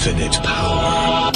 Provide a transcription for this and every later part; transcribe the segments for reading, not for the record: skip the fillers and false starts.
infinite power.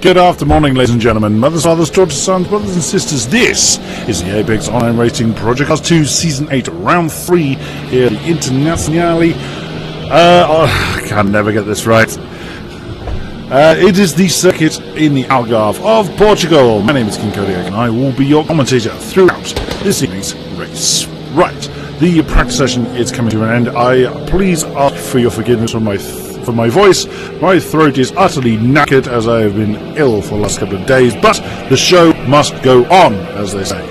Good afternoon, ladies and gentlemen, mothers, fathers, daughters, sons, brothers and sisters. This is the Apex Online Racing Project CARS 2 Season 8, Round 3 here at the Internazionale. I can never get this right. It is the circuit in the Algarve of Portugal. My name is King-Kodiak and I will be your commentator throughout this evening's race. Right, the practice session is coming to an end. I please ask for your forgiveness for my voice. My throat is utterly knackered as I have been ill for the last couple of days, but the show must go on, as they say.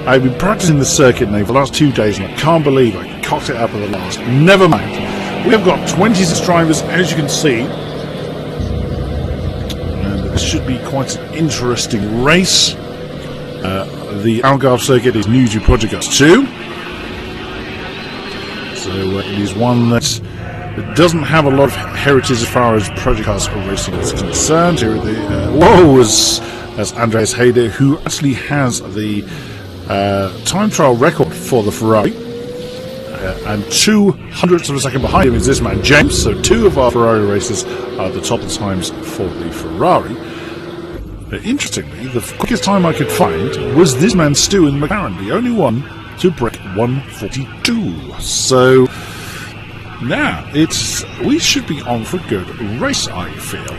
I've been practicing the circuit now for the last 2 days and I can't believe I cocked it up at the last. Never mind. We have got 26 drivers, as you can see, and this should be quite an interesting race. The Algarve circuit is new to Project CARS 2, so it is one that it doesn't have a lot of heritage as far as Project CARS racing is concerned. Here at the that's Andreas Hayder, who actually has the time trial record for the Ferrari, and 2/100ths of a second behind him is this man James. So two of our Ferrari racers are at the top of the times for the Ferrari. Interestingly, the quickest time I could find was this man Stu in McLaren, the only one to break 1:42. So now, we should be on for a good race, I feel.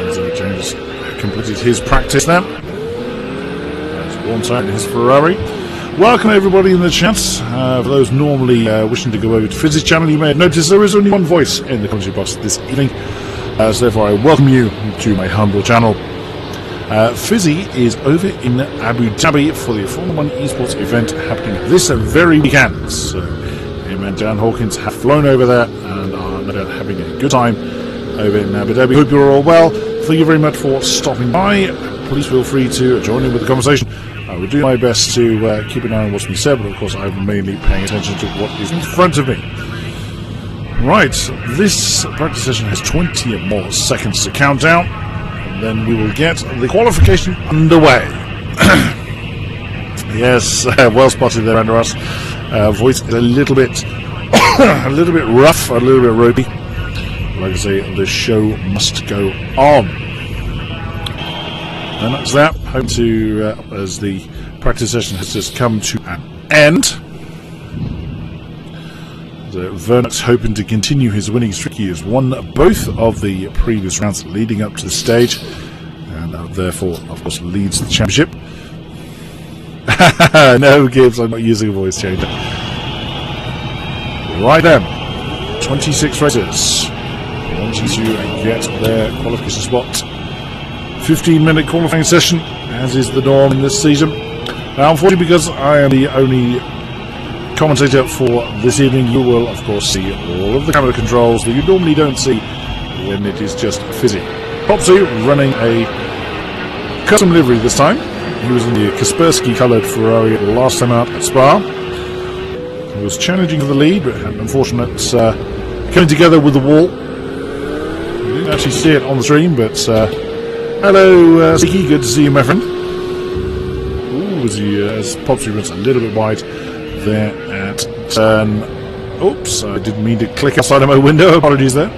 As James completed his practice then. There's one side in his Ferrari. Welcome everybody in the chat. For those normally wishing to go over to Fizzy's channel, you may have noticed there is only one voice in the commentary box this evening. So therefore I welcome you to my humble channel. Fizzy is over in Abu Dhabi for the Formula 1 esports event happening this very weekend. So him and Dan Hawkins have flown over there and are having a good time over in Abu Dhabi. Hope you're all well. Thank you very much for stopping by. Please feel free to join in with the conversation. I will do my best to keep an eye on what's been said, but of course I'm mainly paying attention to what is in front of me. Right, this practice session has 20 more seconds to count down, and then we will get the qualification underway. Yes, well spotted there under us. Voice is a little bit rough, a little bit ropey. Like I say, the show must go on. And that's that. Hope to, as the practice session has just come to an end. Vernak's hoping to continue his winning streak. He has won both of the previous rounds leading up to the stage, and therefore, of course, leads the championship. No, Gibbs, I'm not using a voice changer. Right then, 26 racers wanting to get their qualification spot. 15-minute qualifying session, as is the norm in this season. Now, unfortunately, because I am the only commentator for this evening, you will, of course, see all of the camera controls that you normally don't see when it is just Fizzy. Popsy running a custom livery this time. He was in the Kaspersky-coloured Ferrari last time out at Spa. He was challenging for the lead, but had an unfortunate coming together with the wall. You didn't actually see it on the stream, but hello, Sticky, good to see you, my friend. Ooh, as Popsy runs a little bit wide there at turn. Oops, I didn't mean to click outside of my window. Apologies there.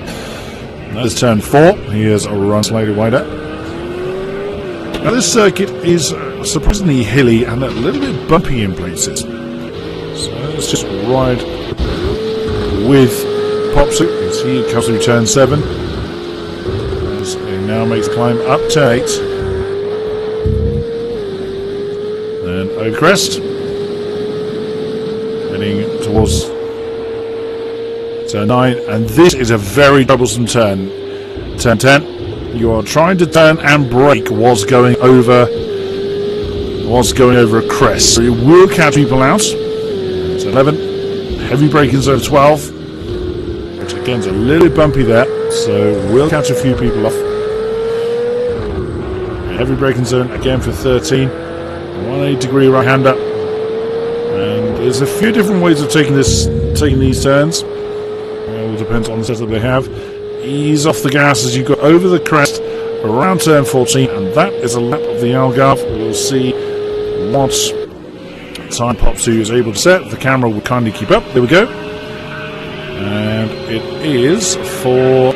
That is turn 4. He has a run slightly wider. Now this circuit is surprisingly hilly and a little bit bumpy in places. So let's just ride with Popsy. You can see it comes through turn 7. As he now makes the climb up to 8. Then over crest. Heading towards turn 9, and this is a very troublesome turn. Turn 10. You are trying to turn and brake whilst going over was going over a crest. So it will catch people out. It's 11. Heavy braking zone 12. Which again is a little bumpy there. So we'll catch a few people off. Heavy braking zone again for 13. 180-degree right-hander. And there's a few different ways of taking these turns. It all depends on the setup they have. Ease off the gas as you go over the crest around turn 14, and that is a lap of the Algarve. We'll see what time Popsu is able to set. The camera will kindly keep up. There we go. And it is for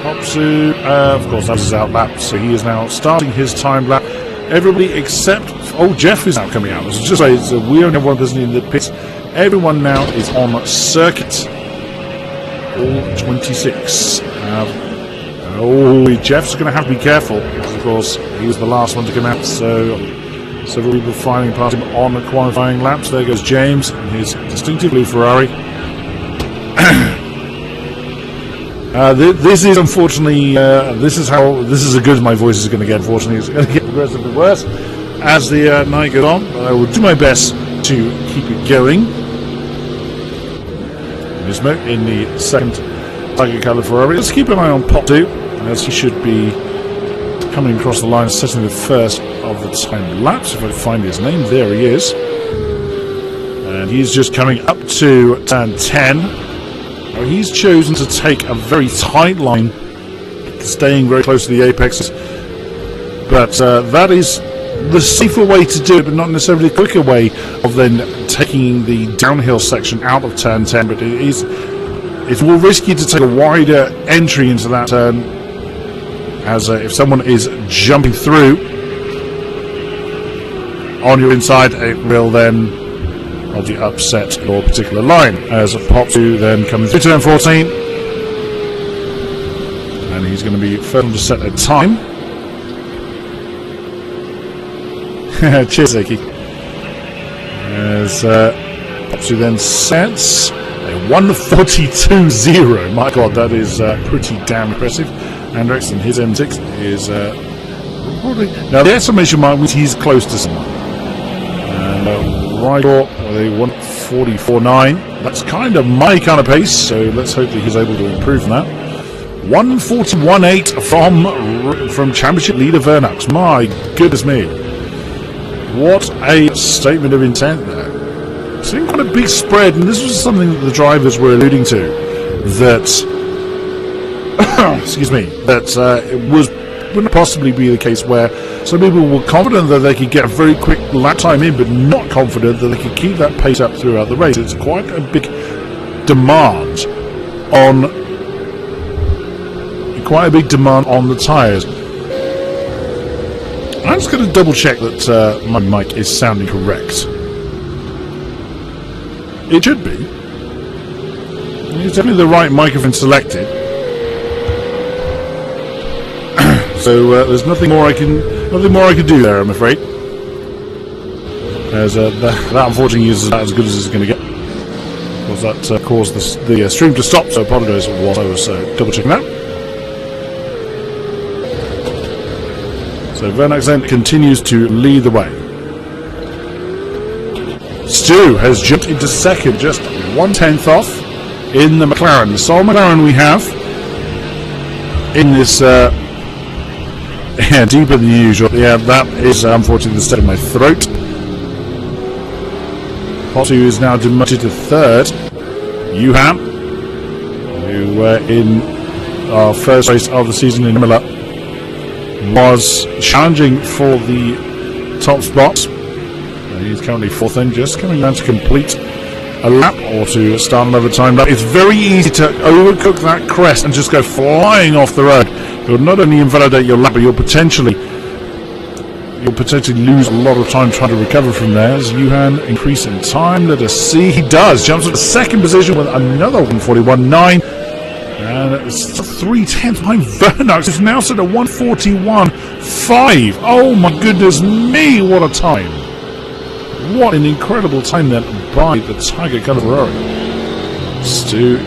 Popsu. Of course, that's his out lap, so he is now starting his time lap. Everybody except... Oh, Jeff is now coming out. Let's just say we only have one person in the pits. Everyone now is on circuit. All 26. Jeff's going to have to be careful because, of course, he was the last one to come out. So several people filing past him on the qualifying laps. There goes James and his distinctive blue Ferrari. This is unfortunately this is as good as my voice is going to get. Unfortunately, it's going to get progressively worse as the night goes on. But I will do my best to keep it going. In the second Tiger Colour Ferrari. Let's keep an eye on Popsu, as he should be coming across the line, setting the first of the time laps. If I find his name, there he is. And he's just coming up to turn 10. Now, he's chosen to take a very tight line, staying very close to the apexes. But that is the safer way to do it, but not necessarily the quicker way of then taking the downhill section out of turn 10. But it's more risky to take a wider entry into that turn, as if someone is jumping through on your inside, it will then obviously upset your particular line. As Popsu then comes through turn 14, and he's going to be first to set a time. Cheers, Zeki. As Popsu then sets a 1:42.0. My God, that is pretty damn impressive. Andrex and his M6 is probably... Now, the exclamation mark means he's close to someone. And Rydor with a 1:44.9. That's kind of my kind of pace, so let's hope that he's able to improve on that. 1:41.8 from Championship leader Vernux. My goodness me. What a statement of intent there. Seeing quite a big spread, and this was something that the drivers were alluding to, that excuse me, that it wouldn't possibly be the case where some people were confident that they could get a very quick lap time in, but not confident that they could keep that pace up throughout the race. It's quite a big demand on the tyres. I'm just going to double check that my mic is sounding correct. It should be. It's definitely the right microphone selected. So there's nothing more I can do there, I'm afraid. As that unfortunately is about as good as it's going to get. Of course, that caused the stream to stop. So I apologise while I was double checking that. So Vernux then continues to lead the way. Stu has jumped into second, just 1/10 off in the McLaren. The sole McLaren we have in this deeper than usual. Yeah, that is unfortunately the state of my throat. Popsu is now demoted to third. Yuhan, who in our first race of the season in Imola was challenging for the top spots. He's currently fourth in, just coming down to complete a lap or to start another time lap. It's very easy to overcook that crest and just go flying off the road. You'll not only invalidate your lap, but you'll potentially lose a lot of time trying to recover from there. As Yuhan increase in time, let us see. He does. Jumps to the second position with another 1:41.9. And it's 3/10 behind Vernux. It's now set at 1:41.5. Oh my goodness me, what a time. What an incredible time then by the Tiger Colour Ferrari. Stu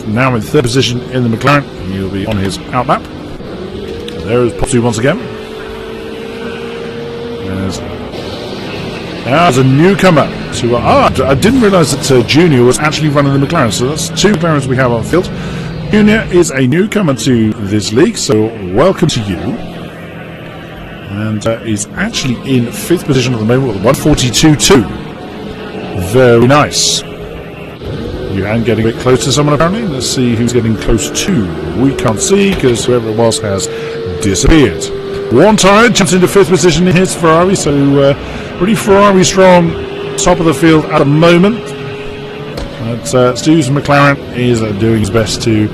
now in third position in the McLaren. And he'll be on his out lap. And there is Popsu once again. There's Now, as a newcomer to... I didn't realise that Junior was actually running the McLaren, so that's 2 McLarens we have on field. Junior is a newcomer to this league, so welcome to you. And is actually in 5th position at the moment with 142.2. Very nice. Yuhan getting a bit close to someone apparently. Let's see who's getting close to. We can't see because whoever it was has disappeared. One tired jumps into 5th position in his Ferrari, so pretty Ferrari strong, top of the field at the moment. But Stu's McLaren is doing his best to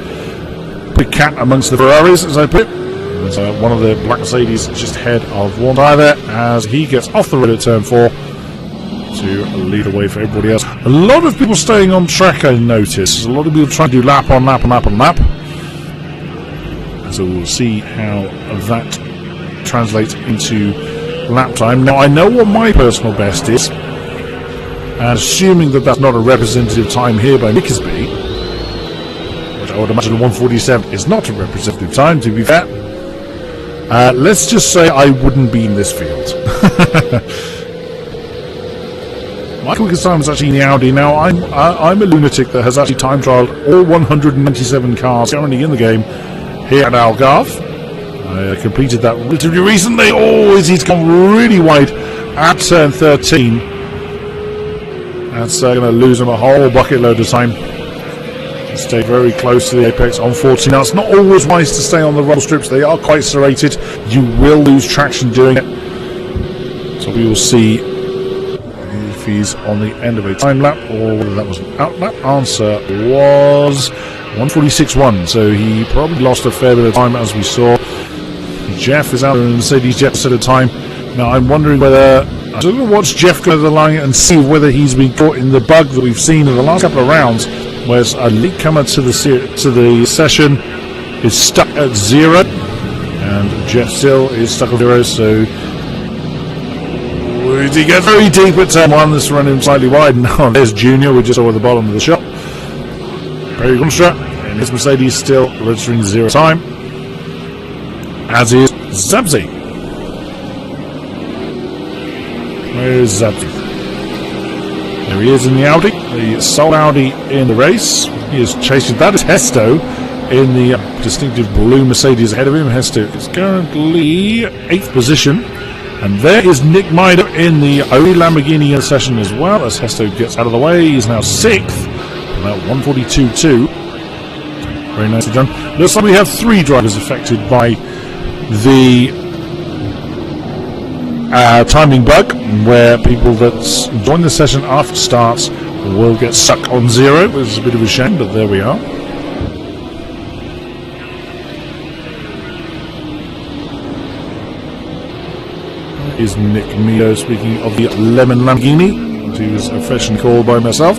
put a cat amongst the Ferraris, as I put it. One of the black Mercedes just ahead of one tire there as he gets off the road at turn 4 to lead away for everybody else. A lot of people staying on track, I notice. A lot of people trying to do lap on lap on lap on lap. So we'll see how that translates into lap time. Now I know what my personal best is, and assuming that that's not a representative time here by Nickersby, which I would imagine 147 is not a representative time, to be fair, let's just say I wouldn't be in this field. My quickest time is actually in the Audi. Now I'm a lunatic that has actually time trialed all 197 cars currently in the game here at Algarve. I completed that relatively recently. Oh, he's gone really wide at turn 13. That's going to lose him a whole bucket load of time. Stay very close to the apex on 14. Now, it's not always wise to stay on the roll strips. They are quite serrated. You will lose traction doing it. So we will see if he's on the end of a time lap or whether that was an out lap. Answer was 146.1. So he probably lost a fair bit of time, as we saw. Jeff is out in Mercedes Jet set of time. Now I'm wondering whether I'm going to watch Jeff go to the line and see whether he's been caught in the bug that we've seen in the last couple of rounds, where a lead comer to the session is stuck at 0, and Jeff still is stuck at 0. So he gets very deep at turn 1. This run him slightly wide. Now there's Junior. We're just over the bottom of the shot. Perry Gunstra and his Mercedes still registering 0 time, as is Zabzi. Where's Zabzi? There he is in the Audi, the sole Audi in the race. He is chasing, that is Hesto in the distinctive blue Mercedes ahead of him. Hesto is currently 8th position. And there is Nick Mider in the only Lamborghini in session as well, as Hesto gets out of the way. He's now 6th, about 142.2. Very nicely done. Looks like we have 3 drivers affected by the timing bug, where people that join the session after starts will get stuck on 0, which is a bit of a shame, but there we are. That is Nick Mio, speaking of the Lemon Lamborghini, as he was affectionately called by myself.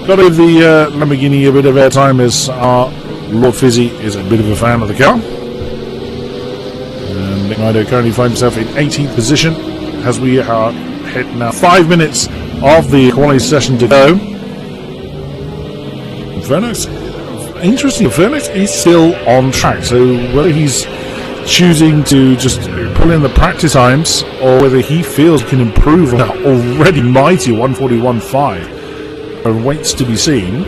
Got to give the Lamborghini a bit of airtime, as our Lord Fizzy is a bit of a fan of the car. Nick Mido currently finds himself in 18th position as we are hit now 5 minutes of the quality session to go. Vernox, interesting, Vernox is still on track, so whether he's choosing to just pull in the practice times or whether he feels he can improve on that already mighty 141.5 waits to be seen.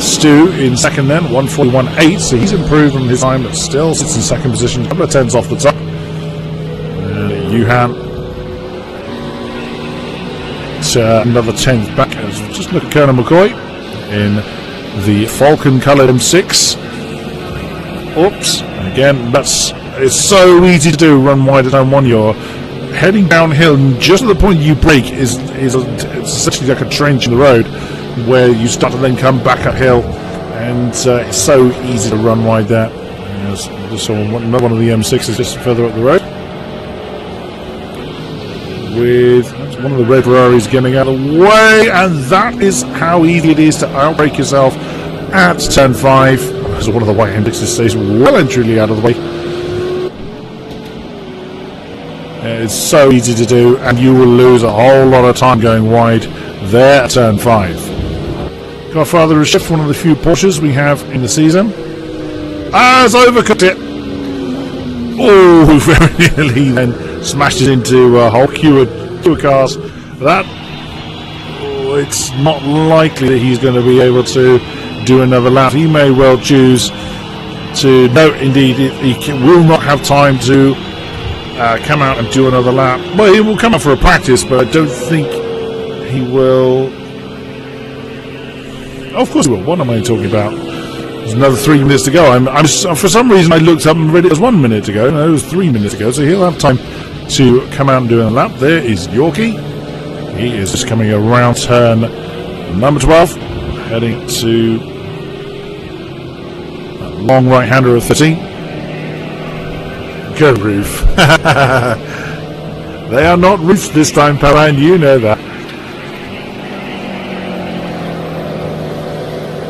Stu in second then, 141.8, so he's improved on his time, but still sits in second position, a couple of tens off the top. Yuhan, another 10th back. Just look at Colonel McCoy in the Falcon coloured M6. Oops, and again, it's so easy to do, run wide at turn 1. You're heading downhill, and just at the point you brake is it's essentially like a trench in the road, where you start to then come back uphill, and it's so easy to run wide there. Just saw another one of the M6s just further up the road, with one of the red Ferraris getting out of the way, and that is how easy it is to outbrake yourself at turn 5. So one of the white M6s stays well and truly out of the way. It's so easy to do, and you will lose a whole lot of time going wide there at turn 5. Godfather is shift, one of the few Porsches we have in the season. Has overcooked it. Oh, very nearly then smashes into a whole queue of cars. That, it's not likely that he's going to be able to do another lap. He may well choose to, no, indeed, he will not have time to come out and do another lap. Well, he will come out for a practice, but I don't think he will. Oh, of course he will. What am I talking about? There's another 3 minutes to go. For some reason I looked up and read it was 1 minute ago. No, it was 3 minutes ago, so he'll have time to come out and do a lap. There is Yorkie. He is just coming around turn number 12, heading to that long right-hander of 13. Go roof. They are not roofs this time, Papa, and you know that.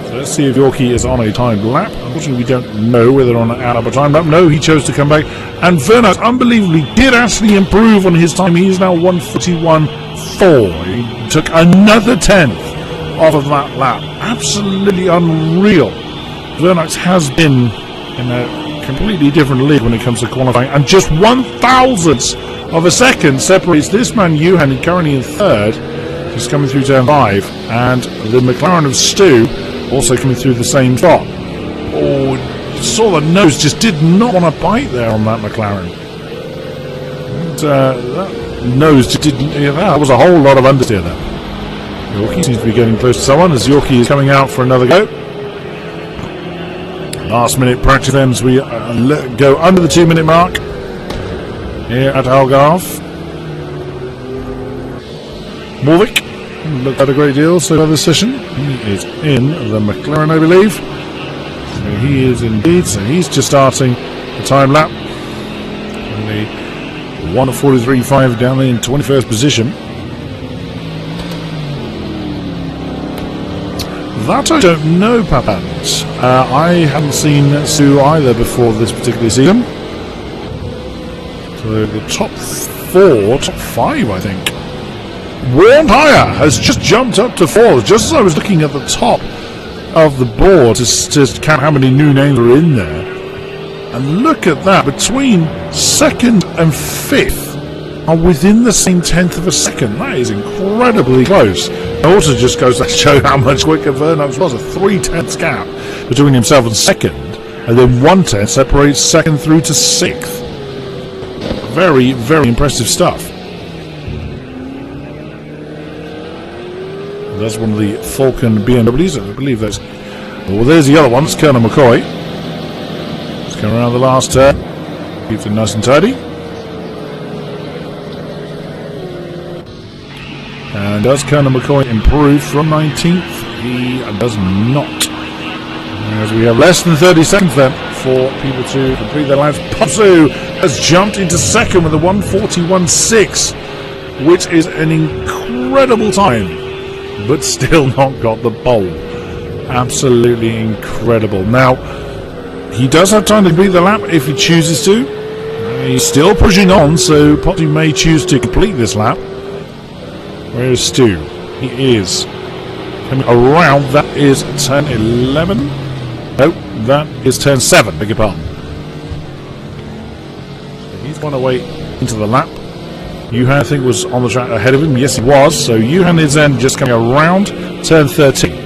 So let's see if Yorkie is on a timed lap. Unfortunately, we don't know whether on a time lap. No, he chose to come back. And Vernax, unbelievably, did actually improve on his time. He is now 1:41.4. He took another 10th off of that lap. Absolutely unreal. Vernax has been in a completely different league when it comes to qualifying, and just 1/1000th of a second separates this man Johan, currently in third, just coming through turn 5, and the McLaren of Stu also coming through the same spot. Oh, you saw the nose just did not want to bite there on that McLaren. And, that nose just didn't. Yeah, that was a whole lot of understeer there. Yorkie seems to be getting close to someone as Yorkie is coming out for another go. Last minute practice then as we go under the 2 minute mark here at Algarve. Warwick looked at a great deal so far this session. He is in the McLaren, I believe. So he is indeed. So he's just starting the time lap. Only 1:43.5 down there in 21st position. That I don't know, Papans. I haven't seen Sue either before this particular season. So the top 5, I think. Warren Hire has just jumped up to 4th, just as I was looking at the top of the board to count how many new names are in there. And look at that, between 2nd and 5th are within the same 10th of a second. That is incredibly close. It also just goes to show how much quicker Vernax was. A 3/10 gap between himself and 2nd, and then 1/10 separates 2nd through to 6th. Very, very impressive stuff. That's one of the Falcon BMWs. I believe that's. Well, there's the other one. It's Colonel McCoy. Let's come around the last turn. Keeps it nice and tidy. And does Colonel McCoy improve from 19th? He does not. As we have less than 30 seconds then for people to complete their laps. Popsu has jumped into 2nd with a 1:41.6, which is an incredible time, but still not got the pole. Absolutely incredible. Now, he does have time to complete the lap if he chooses to. He's still pushing on, so Popsu may choose to complete this lap. Where is Stu? He is coming around. That is turn 11. No, that is turn 7. Beg your pardon. So he's gone away into the lap. Johan, I think, was on the track ahead of him. Yes, he was. So Johan is then just coming around turn 13.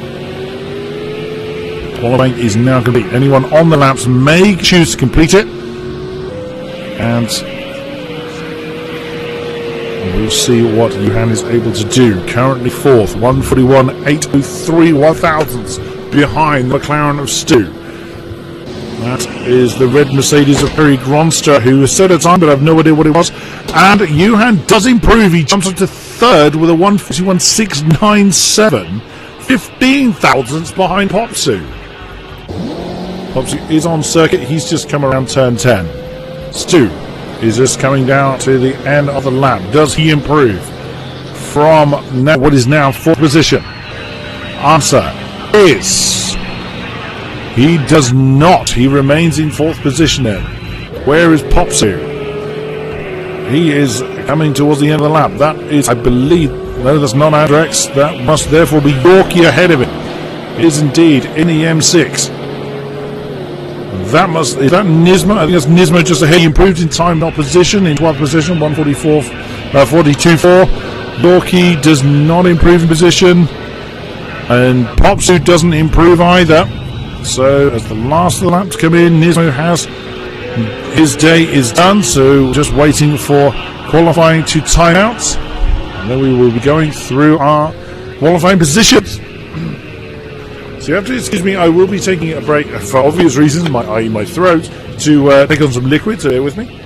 Qualifying is now complete. Anyone on the laps may choose to complete it. And we'll see what Johan is able to do. Currently 4th, 1:41.803 1/1000ths behind the McLaren of Stu. That is the red Mercedes of Perry Gronster, who said a time, but I have no idea what it was. And Johan does improve. He jumps up to 3rd with a 1:41.697, 15,000ths behind Popsu. Popsu is on circuit. He's just come around turn 10. Stu is just coming down to the end of the lap. Does he improve from now, what is now 4th position? Answer is he does not. He remains in 4th position then. Where is Popsu? He is coming towards the end of the lap. That is, I believe, no, that's not Adrex. That must therefore be Yorkie ahead of it. It is indeed in the M6. that must, is that Nismo? I think that's Nismo just ahead. He improved in time, not position, in 12th position, 42.4. Yorkie does not improve in position, and Popsu doesn't improve either. So as the last of the laps come in, Nismo has, his day is done, so just waiting for qualifying to time out, and then we will be going through our qualifying positions. So you have to excuse me, I will be taking a break for obvious reasons, i.e. my throat, to take on some liquid, so bear with me.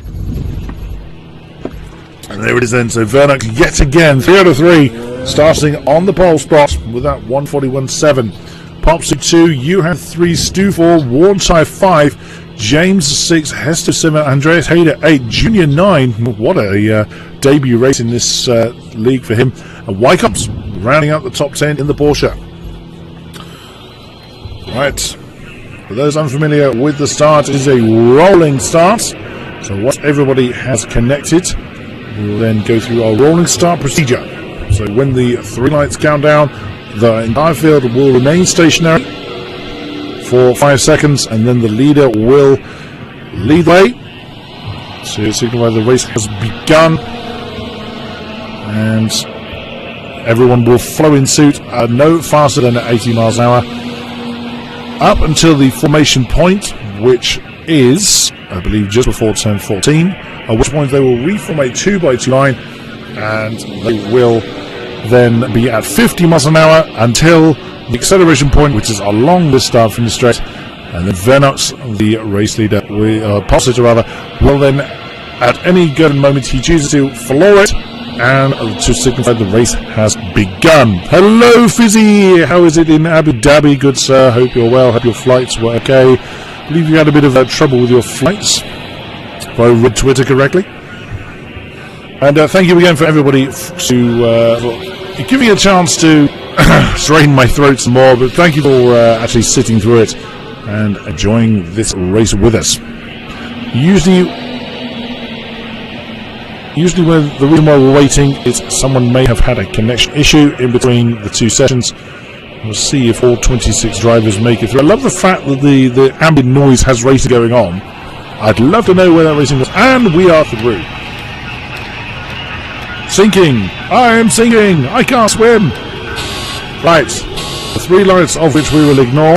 And there it is then, so Vernox yet again, 3 out of 3, starting on the pole spot with that 141.7. Popsu 2, you have 3, Stu 4, Warnshire 5, James 6, Hester 7, Andreas Hayder 8, Junior 9, what a debut race in this league for him, and Wycops rounding out the top 10 in the Porsche. Right, for those unfamiliar with the start, it is a rolling start, so once everybody has connected, we'll then go through our rolling start procedure. So when the 3 lights count down, the entire field will remain stationary for 5 seconds, and then the leader will lead the way to signify the race has begun, and everyone will follow in suit no faster than 80 miles an hour up until the formation point, which is, I believe, just before turn 14, at which point they will reform a 2x2 line, and they will then be at 50 miles an hour until the acceleration point, which is along the start from the straight, and then Vernox, the race leader, Popsu rather, will then at any given moment he chooses to floor it and to signify the race has begun. Hello Fizzy, how is it in Abu Dhabi, good sir? Hope you're well, hope your flights were okay. I believe you had a bit of trouble with your flights, if I read Twitter correctly. And thank you again for everybody to give me a chance to strain my throat some more, but thank you for actually sitting through it and enjoying this race with us. Usually when the reason why we're waiting is someone may have had a connection issue in between the 2 sessions. We'll see if all 26 drivers make it through. I love the fact that the ambient noise has racing going on. I'd love to know where that racing was, and we are through. Sinking! I am sinking! I can't swim! Right, the 3 lights of which we will ignore.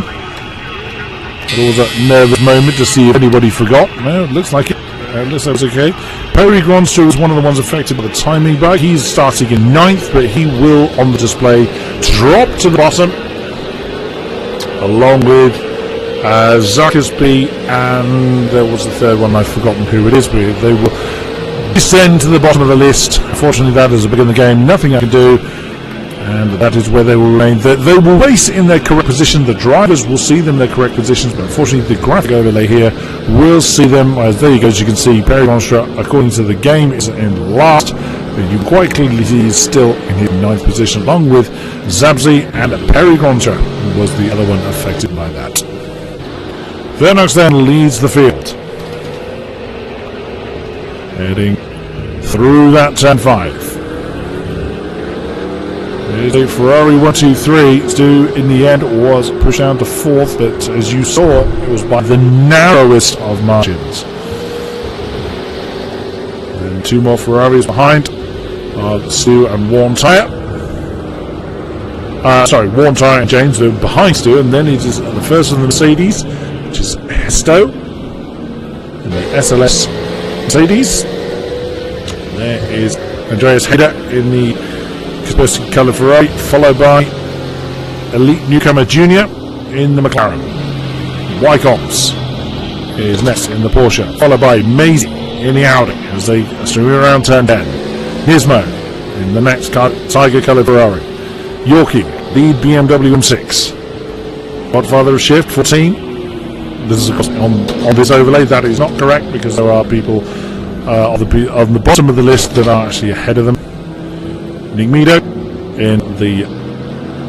There was a nervous moment to see if anybody forgot. No, it looks like it. Looks like it's okay. Perry Gronster is one of the ones affected by the timing bug. He's starting in 9th, but he will, on the display, drop to the bottom, along with Zarkus B, and there was the 3rd one, I've forgotten who it is, but they will descend to the bottom of the list. Unfortunately, that is a bug in the game, nothing I can do, and that is where they will remain. They will race in their correct position. The drivers will see them in their correct positions, but unfortunately the graphic overlay here will see them, as there you go, as you can see, Perry Gonstra, according to the game, is in last, but you quite clearly see he's still in his 9th position, along with Zabzi, and Perry Gonstra was the other one affected by that. Vernox then leads the field, heading through that turn 5. There's a Ferrari 123. Stu in the end was pushed down to 4th, but as you saw, it was by the narrowest of margins. And 2 more Ferraris behind are Stu and Warm Tyre. Warm Tyre and James, they're behind Stu, and then it is the first of the Mercedes, which is Hesto, and the SLS Mercedes. There is Andreas Hayder in the Kaspersky Colour Ferrari, followed by Elite Newcomer Junior in the McLaren. Wycops is next in the Porsche, followed by Maisie in the Audi as they swing around turn 10. Nismo in the next Tiger Colour Ferrari. Yorkie, lead BMW M6. Godfather of Shift 14. This is of course on this overlay. That is not correct because there are people on the bottom of the list that are actually ahead of them. Nick Meadow in the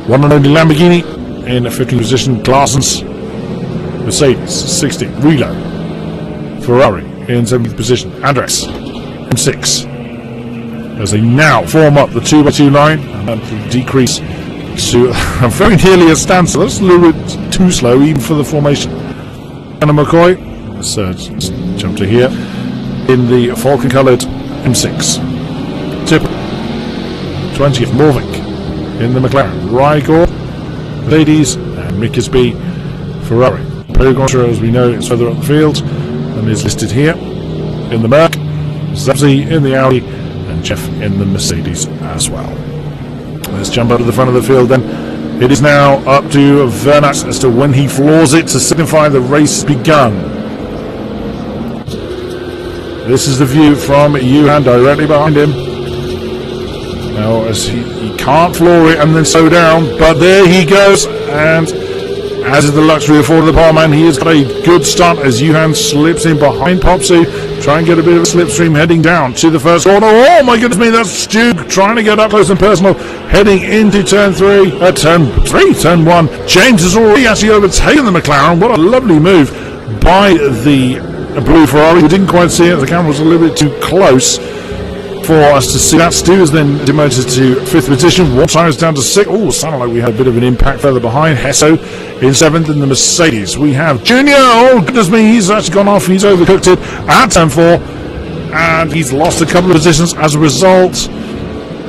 one and only Lamborghini in 15th position. Glassens, Mercedes 16. Relo, Ferrari in 7th position. Andres M6 as they now form up the 2x2 line and decrease to very nearly a standstill. That's a little bit too slow even for the formation. Anna McCoy Let's jump to here in the Falcon coloured M6. Tip 20th Morvick in the McLaren. Rygor, Ladies, and Mickersby Ferrari. Perry Gronstra, as we know, is further up the field and is listed here in the Merc. Zabzi in the Audi, and Jeff in the Mercedes as well. Let's jump up to the front of the field then. It is now up to Vernat as to when he floors it to signify the race has begun. This is the view from Johan directly behind him. Now, as he can't floor it and then slow down, but there he goes, and as is the luxury afforded the power man, he has got a good start as Johan slips in behind Popsu, try and get a bit of a slipstream heading down to the first corner. Oh my goodness me, that's Stu trying to get up close and personal, heading into turn 1. James has already actually overtaken the McLaren. What a lovely move by the blue Ferrari. We didn't quite see it, the camera was a little bit too close for us to see that. Stu is then demoted to 5th position. One tires down to 6th. Oh, sounded like we had a bit of an impact further behind. Hesso in 7th in the Mercedes. We have Junior. Oh, goodness me, he's actually gone off. He's overcooked it at turn 4. And he's lost a couple of positions as a result.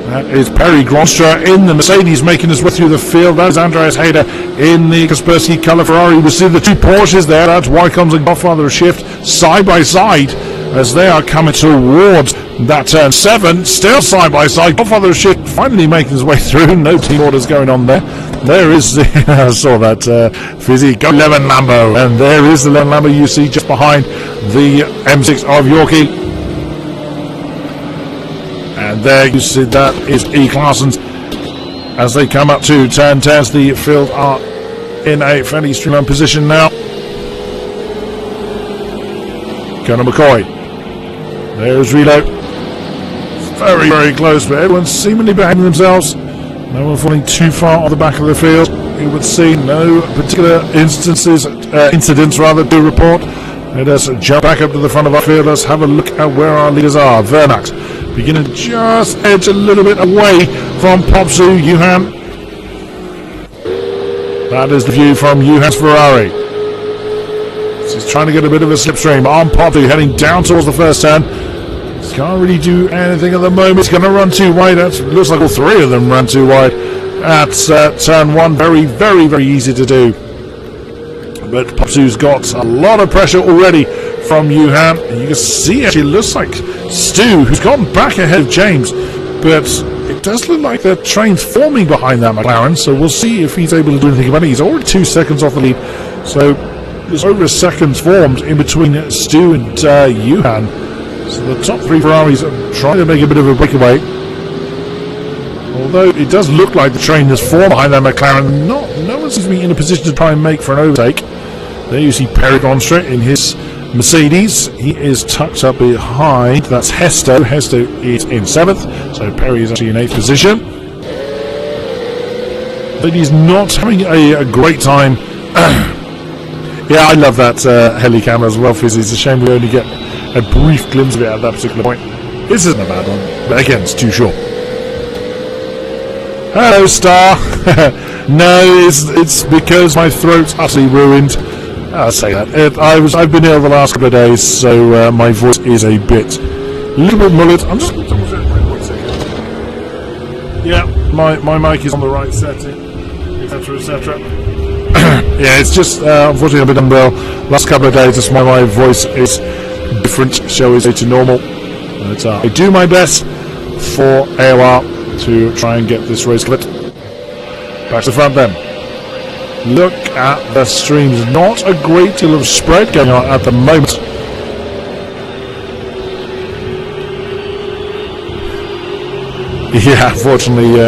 That is Perry Gronstra in the Mercedes making his way through the field. That is Andreas Hayder in the Kaspersky colour Ferrari. We see the two Porsches there. That's Wycombs and Godfather shift side by side as they are coming towards that turn 7, still side by side. Godfather shift finally making his way through. No team orders going on there. There is the I saw that Fizzy 11 Lambo, and there is the 11 Lambo you see just behind the M6 of Yorkie. And there you see that is E. Clarson's as they come up to turn 10. The field are in a fairly streamlined position now. Colonel McCoy. There's Relo. Very, very close, but everyone's seemingly behaving themselves. No one falling too far on the back of the field. You would see no particular incidents to report. Let us jump back up to the front of our field. Let's have a look at where our leaders are. Vernat beginning to just edge a little bit away from Popsu. Johan. That is the view from Johan's Ferrari. He's trying to get a bit of a slipstream on Popsu, heading down towards the first turn. He can't really do anything at the moment. He's going to run too wide. It looks like all three of them ran too wide. That's turn 1. Very, very, very easy to do. But Popsu's got a lot of pressure already from Johan. And you can see actually it looks like Stu, who's gone back ahead of James. But it does look like the train's forming behind that McLaren. So we'll see if he's able to do anything about it. He's already 2 seconds off the lead. So there's over a second's formed in between Stu and Johan. So the top 3 Ferraris are trying to make a bit of a breakaway. Although it does look like the train has formed behind that McLaren. No one seems to be in a position to try and make for an overtake. There you see Perry Gronstra in his Mercedes. He is tucked up behind. That's Hesto. Hesto is in 7th. So Perry is actually in 8th position. But he's not having a great time. Yeah, I love that heli camera as well, Fizzy. It's a shame we only get a brief glimpse of it at that particular point. This isn't a bad one, but again, it's too short. Hello, Star. No, it's because my throat's utterly ruined. I'll say that. I've been ill the last couple of days, so my voice is a little bit mullet. I'm just going to double check. Wait a second. Yeah, my mic is on the right setting, etc., etc. Yeah, it's just unfortunately I've been unwell last couple of days. That's why my voice is different, shall we say, to normal. But I do my best for AOR to try and get this race clipped. Back to the front then. Look at the streams. Not a great deal of spread going on at the moment. Yeah, unfortunately.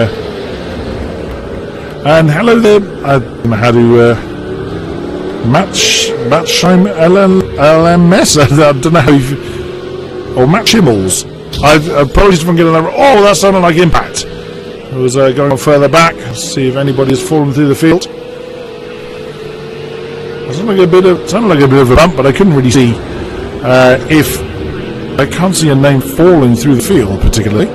And hello there. I don't know how to Matchheim LMS. I don't know how you... Or Matt Schimmels. Apologies if I'm getting that wrong. Oh, that sounded like Impact. I was going on further back. See if anybody's fallen through the field. It sounded like a bit of a bump, but I couldn't really see if... I can't see a name falling through the field, particularly.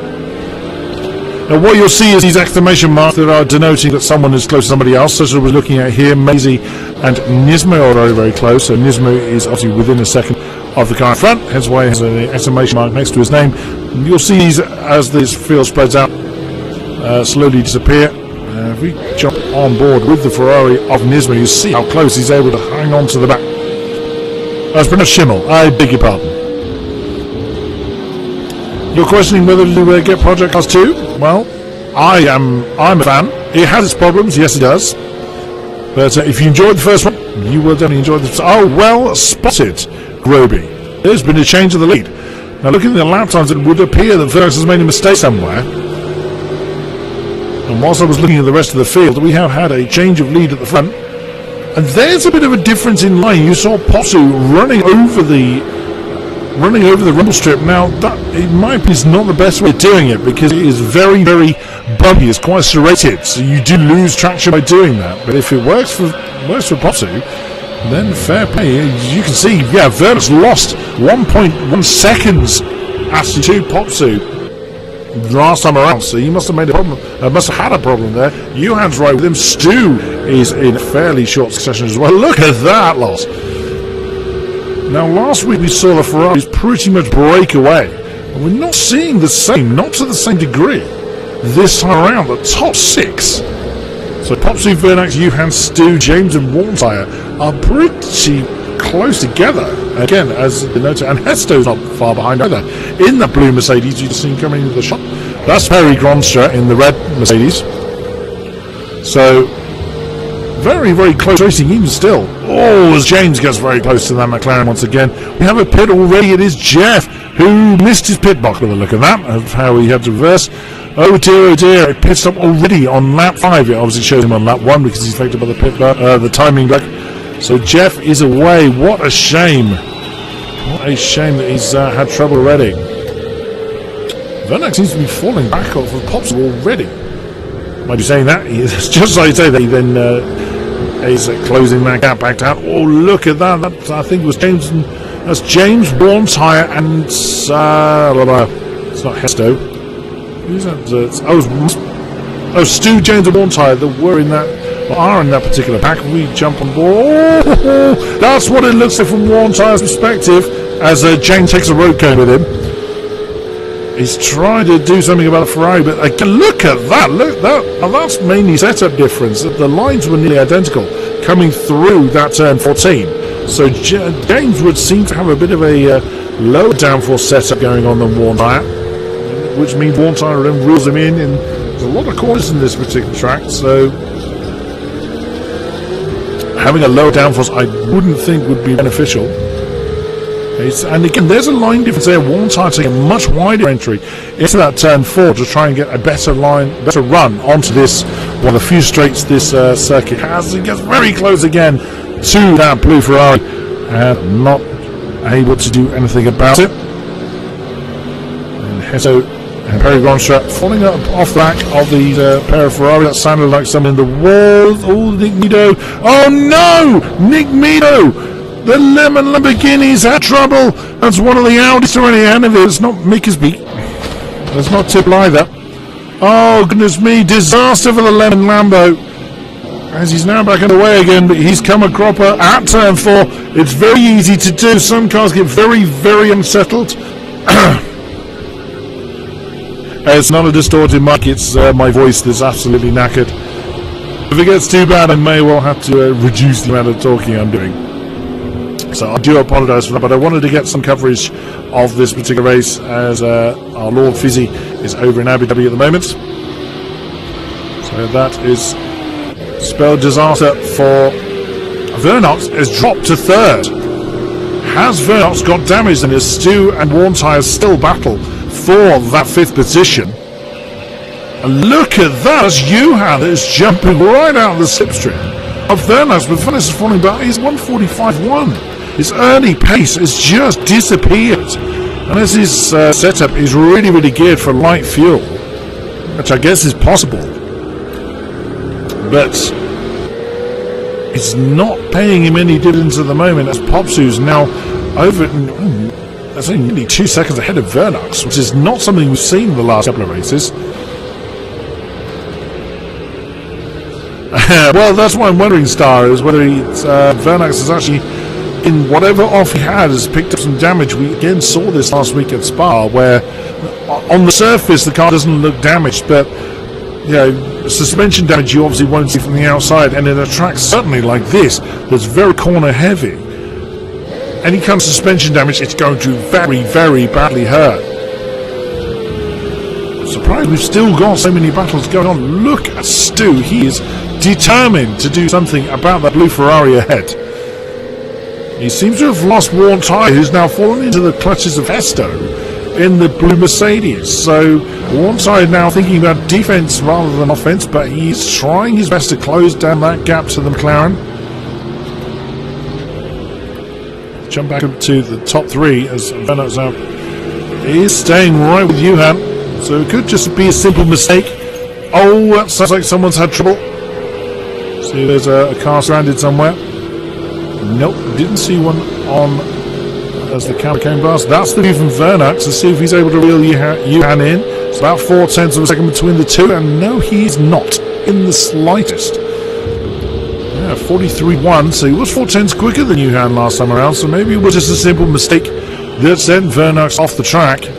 Now what you'll see is these exclamation marks that are denoting that someone is close to somebody else. So as we're looking at here, Maisie and Nismo are very, very close. So Nismo is obviously within a second of the car in front, hence why he has an exclamation mark next to his name. You'll see these, as this field spreads out, slowly disappear. If we jump on board with the Ferrari of Nismo, you see how close he's able to hang on to the back. That's pretty much Schimmel, I beg your pardon. You're questioning whether to get Project Cars 2? Well, I'm a fan. It has its problems, yes it does. But if you enjoyed the first one, you will definitely enjoy this. Oh, well spotted, Groby. There's been a change of the lead. Now looking at the lap times, it would appear that Verx has made a mistake somewhere. And whilst I was looking at the rest of the field, we have had a change of lead at the front. And there's a bit of a difference in line. You saw Potsu running over the rumble strip. Now, that, in my opinion, is not the best way of doing it, because it is very, very bumpy. It's quite serrated, so you do lose traction by doing that. But if it works for Potsu, then fair play. As you can see, yeah, Verx lost 1.1 seconds actually to Potsu last time around, so he must have made a problem. Must have had a problem there. Johan's right with him. Stu is in fairly short succession as well. Look at that loss. Now, last week we saw the Ferraris pretty much break away, and we're not seeing the same, not to the same degree, this time around. The top six. So Popsy, Vernax, Johan, Stu, James, and Warntire are pretty close together. Again, as the note, and Hesto's not far behind either. In the blue Mercedes, you just seen coming into the shop. That's Perry Gronstra in the red Mercedes. So, very, very close racing even still. Oh, as James gets very close to that McLaren once again. We have a pit already. It is Jeff, who missed his pit box with a look at that, of how he had to reverse. Oh dear, it pit stop already on lap 5. It obviously shows him on lap 1 because he's affected by the pit the timing bug. So Jeff is away. What a shame. What a shame that he's had trouble already. Vernax seems to be falling back off of Pops already. Might be saying that. Just like you say, that he then is closing that gap back down. Oh, look at that. That I think was James. That's James Warntire and it's not Hesto. Who's that? Oh, Stu, James, and Warntire that were in that. Are in that particular pack. We jump on board. Oh, that's what it looks like from Warntire's perspective as James takes a road cone with him. He's trying to do something about a Ferrari, but again, look at that. Look that's mainly setup difference. The lines were nearly identical coming through that turn 14. So James would seem to have a bit of a lower downforce setup going on than Warntire, which means Warntire then rules him in. And there's a lot of corners in this particular track, so having a lower downforce I wouldn't think would be beneficial. And again, there's a line difference there. Warntire taking a much wider entry into that turn 4 to try and get a better run onto this, one of the few straights this circuit has. It gets very close again to that blue Ferrari and not able to do anything about it. And Hesto and Perry Gronstra falling up off the back of the pair of Ferrari. That sounded like someone in the wall. Oh, Nick Mido. Oh no! Nick Mido! The Lemon Lamborghini's had trouble. That's one of the Audis already ahead of it. It's not Mickersby. It's not Tip either. Oh, goodness me. Disaster for the Lemon Lambo. As he's now back underway again, but he's come a cropper at turn 4. It's very easy to do. Some cars get very, very unsettled. It's not a distorted mic. It's my voice that's absolutely knackered. If it gets too bad, I may well have to reduce the amount of talking I'm doing. So I do apologise for that, but I wanted to get some coverage of this particular race as our Lord Fizzy is over in Abu Dhabi at the moment. So that is spelled disaster for Vernox. Has dropped to 3rd. Has Vernox got damaged, and is Stu and Warntire still battle for that 5th position? And look at that, as Johan is jumping right out of the slipstream of Vernox, but Vernox is falling back. He's 1:45.1. His early pace has just disappeared, and as his setup is really, really geared for light fuel, which I guess is possible, but it's not paying him any dividends at the moment, as Popsu's now over that's only nearly 2 seconds ahead of Vernox, which is not something we've seen in the last couple of races. Well, that's what I'm wondering, Star, is whether Vernax is actually, in whatever off he had, has picked up some damage. We again saw this last week at Spa, where on the surface the car doesn't look damaged, but you know, suspension damage you obviously won't see from the outside, and in a track certainly like this, that's very corner heavy, any kind of suspension damage, it's going to very, very badly hurt. Surprised we've still got so many battles going on. Look at Stu, he is determined to do something about that blue Ferrari ahead. He seems to have lost Warren Tyre, who's now fallen into the clutches of Hesto in the blue Mercedes. So Warren Tyre now thinking about defence rather than offence, but he's trying his best to close down that gap to the McLaren. Jump back up to the top three as Vernax out. He's staying right with Johan. So it could just be a simple mistake. Oh, that sounds like someone's had trouble. See, there's a car stranded somewhere. Nope, didn't see one on as the camera came past. That's the view from Vernax. Let's see if he's able to reel Johan in. It's about 0.4 of a second between the two, and no, he's not in the slightest. Yeah, 43.1, so he was 0.4 quicker than Johan last time around, so maybe it was just a simple mistake that sent Vernax off the track.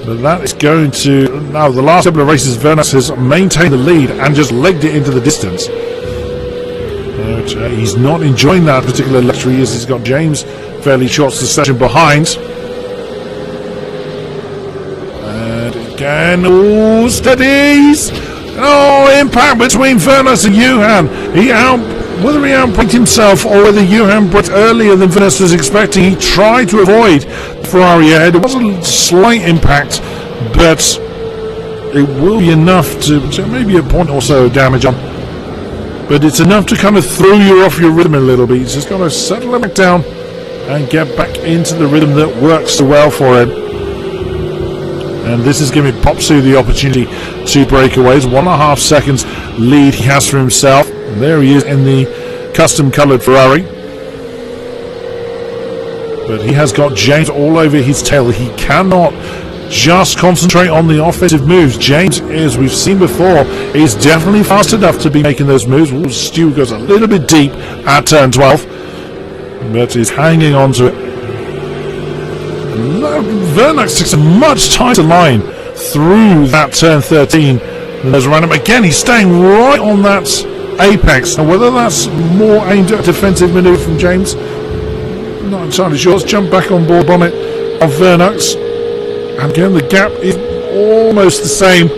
But that is going to... Now, the last couple of races, Vernax has maintained the lead and just legged it into the distance. But he's not enjoying that particular luxury as he's got James fairly short succession behind. And again, oh, steadies! Oh, impact between Vernax and Johan. Whether he outbraked himself or whether Johan braked earlier than Vernax was expecting, he tried to avoid Ferrari ahead. It was a slight impact, but it will be enough to maybe a point or so of damage on. But it's enough to kind of throw you off your rhythm a little bit. He's just got to settle it back down and get back into the rhythm that works so well for him. And this is giving Popsu the opportunity to break away. It's 1.5 seconds lead he has for himself. And there he is in the custom coloured Ferrari. But he has got James all over his tail. He cannot just concentrate on the offensive moves. James, as we've seen before, is definitely fast enough to be making those moves. Ooh, Stu goes a little bit deep at turn 12, but he's hanging on to it. Vernax takes a much tighter line through that turn 13 than those around him. Again, he's staying right on that apex. Now, whether that's more aimed at a defensive manoeuvre from James, not entirely sure. Let's jump back on board bonnet of Vernax. And again, the gap is almost the same.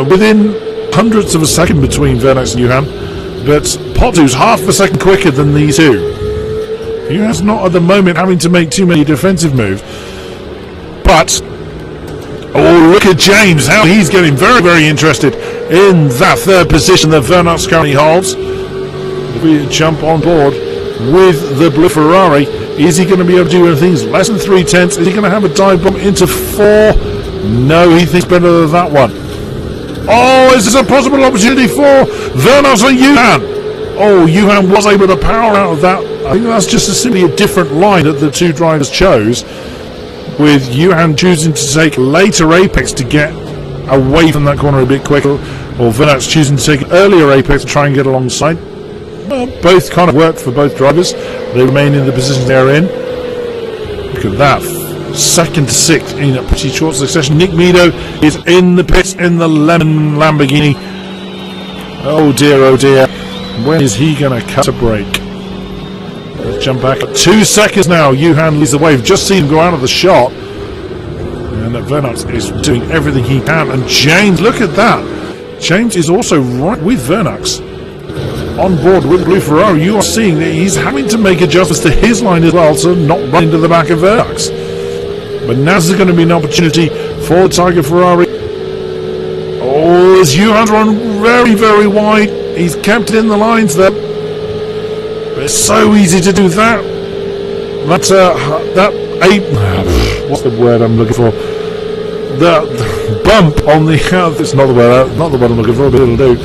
Within hundredths of a second between Vernax and Johan. But Popsu's half a second quicker than these two. Johan's not at the moment having to make too many defensive moves. But, oh, look at James, how he's getting very, very interested in that third position that Vernax currently holds. If we jump on board with the blue Ferrari, is he going to be able to do anything? It's less than 3/10. Is he going to have a dive bomb into 4? No, he thinks better than that one. Oh, is this a possible opportunity for Vernax and Johan? Oh, Johan was able to power out of that. I think that's just simply a different line that the two drivers chose, with Johan choosing to take later apex to get away from that corner a bit quicker, or Vernax choosing to take an earlier apex to try and get alongside. Well, both kind of worked for both drivers. They remain in the position they're in. Look at that. 2nd to 6th in a pretty short succession. Nick Meadow is in the pits in the lemon Lamborghini. Oh dear, oh dear. When is he going to cut a break? Let's jump back. 2 seconds now. Johan leads the way. We've just seen him go out of the shot. And Vernax is doing everything he can. And James, look at that. James is also right with Vernax. On board with Blue Ferrari, you are seeing that he's having to make adjustments to his line as well, so not run into the back of Vernax. But now there's going to be an opportunity for Tiger Ferrari. Oh, as Johan's run very, very wide. He's kept it in the lines there. But it's so easy to do that. That's what's the word I'm looking for? The bump on the it's not the word I'm looking for, but it'll do.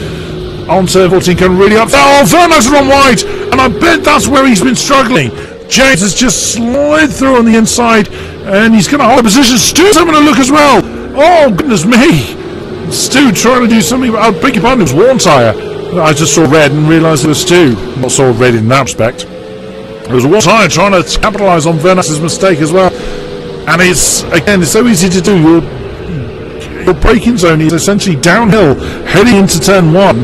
On turn 14 can really up. Oh, Vernax run wide, and I bet that's where he's been struggling. James has just slid through on the inside, and he's going to hold a position. Stu's having a look as well. Oh, goodness me. Stu trying to do something. I beg your pardon, it was Worn Tyre. I just saw red and realised it was Stu. Not saw red in that respect. It was Worn Tyre trying to capitalise on Vernax's mistake as well. And it's so easy to do. Your braking zone is essentially downhill, heading into turn 1.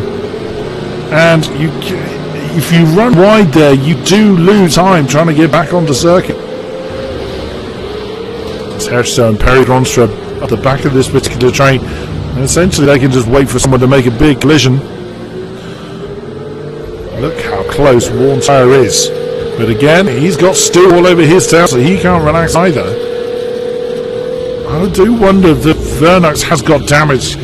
And if you run wide there, you do lose time trying to get back onto circuit. It's Hershey and Perry Gronstra at the back of this particular train. And essentially they can just wait for someone to make a big collision. Look how close Worn Tyre is. But again, he's got Stu all over his tail, so he can't relax either. I do wonder if Vernax has got damage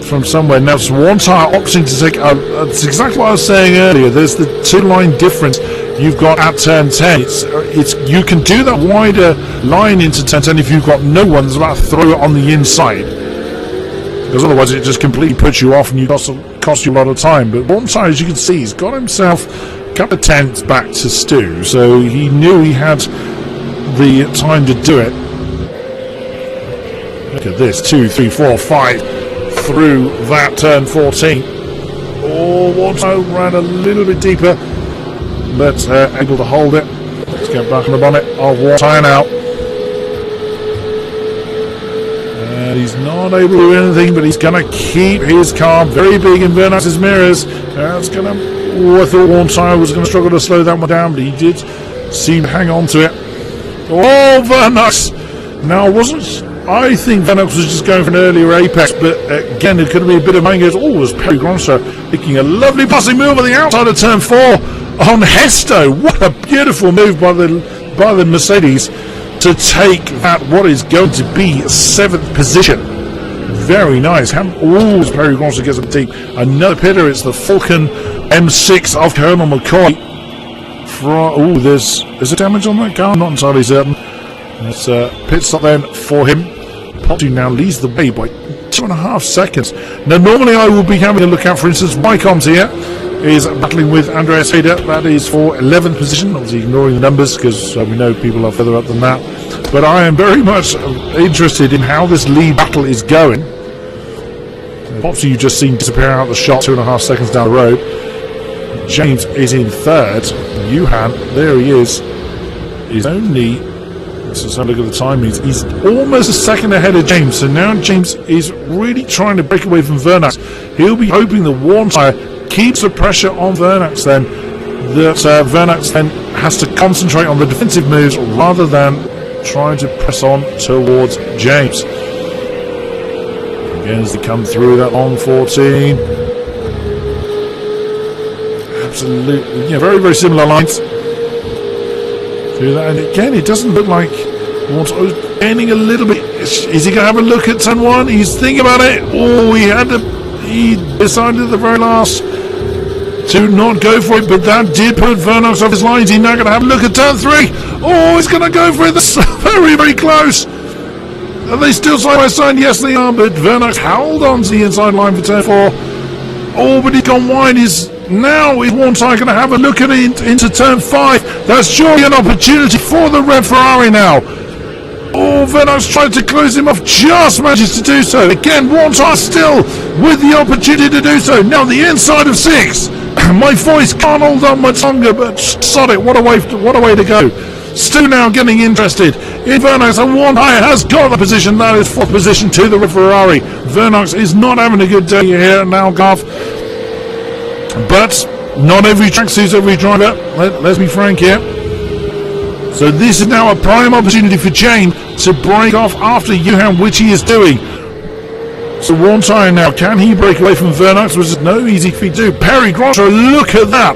from somewhere. Now, it's Worn Tyre opting to take... that's exactly what I was saying earlier. There's the 2-line difference you've got at turn 10. You can do that wider line into turn 10 if you've got no one that's about to throw it on the inside. Because otherwise it just completely puts you off and cost you a lot of time. But Worn Tyre, as you can see, he's got himself a couple of tenths back to Stu. So he knew he had the time to do it. Look at this, 2, 3, 4, 5 through that turn 14. Oh, Worn Tyre ran a little bit deeper, but able to hold it. Let's get back on the bonnet of Worn Tyre now. And he's not able to do anything, but he's going to keep his car very big in Vernax's mirrors. That's going to... I thought Worn Tyre was going to struggle to slow that one down, but he did seem to hang on to it. Oh, Vernax! Now, I think Vernax was just going for an earlier apex, but again, it could be a bit of mangoes. Oh, it was Perry Gronstra making a lovely passing move on the outside of turn 4 on Hesto. What a beautiful move by the Mercedes to take that, what is going to be 7th position. Very nice. Oh, Perry Gronstra gets up deep. Another pitter. It's the Falcon M6 of Colonel McCoy. There's a damage on that car? I'm not entirely certain. It's a pit stop then for him. Potty now leads the way by 2.5 seconds. Now, normally I will be having a look out, for instance, Mycoms here is battling with Andreas Hader. That is for 11th position, obviously ignoring the numbers because we know people are further up than that. But I am very much interested in how this lead battle is going. Popsy, you've just seen disappear out the shot 2.5 seconds down the road. James is in 3rd. Johan, there he is only... So let's have a look at the time. He's almost a second ahead of James. So now James is really trying to break away from Vernax. He'll be hoping the Worn Tyre keeps the pressure on Vernax then. That Vernax then has to concentrate on the defensive moves rather than trying to press on towards James. Again, as they come through that long 14. Absolutely. Yeah, very, very similar lines. And again, it doesn't look like Worn Tyre ending a little bit. Is he going to have a look at turn 1? He's thinking about it. Oh, he decided at the very last to not go for it, but that did put Vernax off his lines. He's now going to have a look at turn 3. Oh, he's going to go for it. That's very, very close. Are they still side by side? Yes, they are, but Vernax held on to the inside line for turn 4. Oh, but he's gone wide. Now is Worn Tyre going to have a look at it into turn 5? That's surely an opportunity for the red Ferrari now. Oh, Vernax tried to close him off, just manages to do so. Again, Worn Tyre still with the opportunity to do so. Now the inside of 6. My voice can't hold on much longer, but sod it, what a way to go. Stu now getting interested in Vernax, and Worn Tyre has got the position. That is 4th position to the red Ferrari. Vernax is not having a good day here in Algarve. But not every track suits every driver. Let's be frank here. So this is now a prime opportunity for James to break off after Johan, which he is doing. So Worn Tyre now, can he break away from Vernax? Was no easy feat to do. Perry Gronstra, look at that.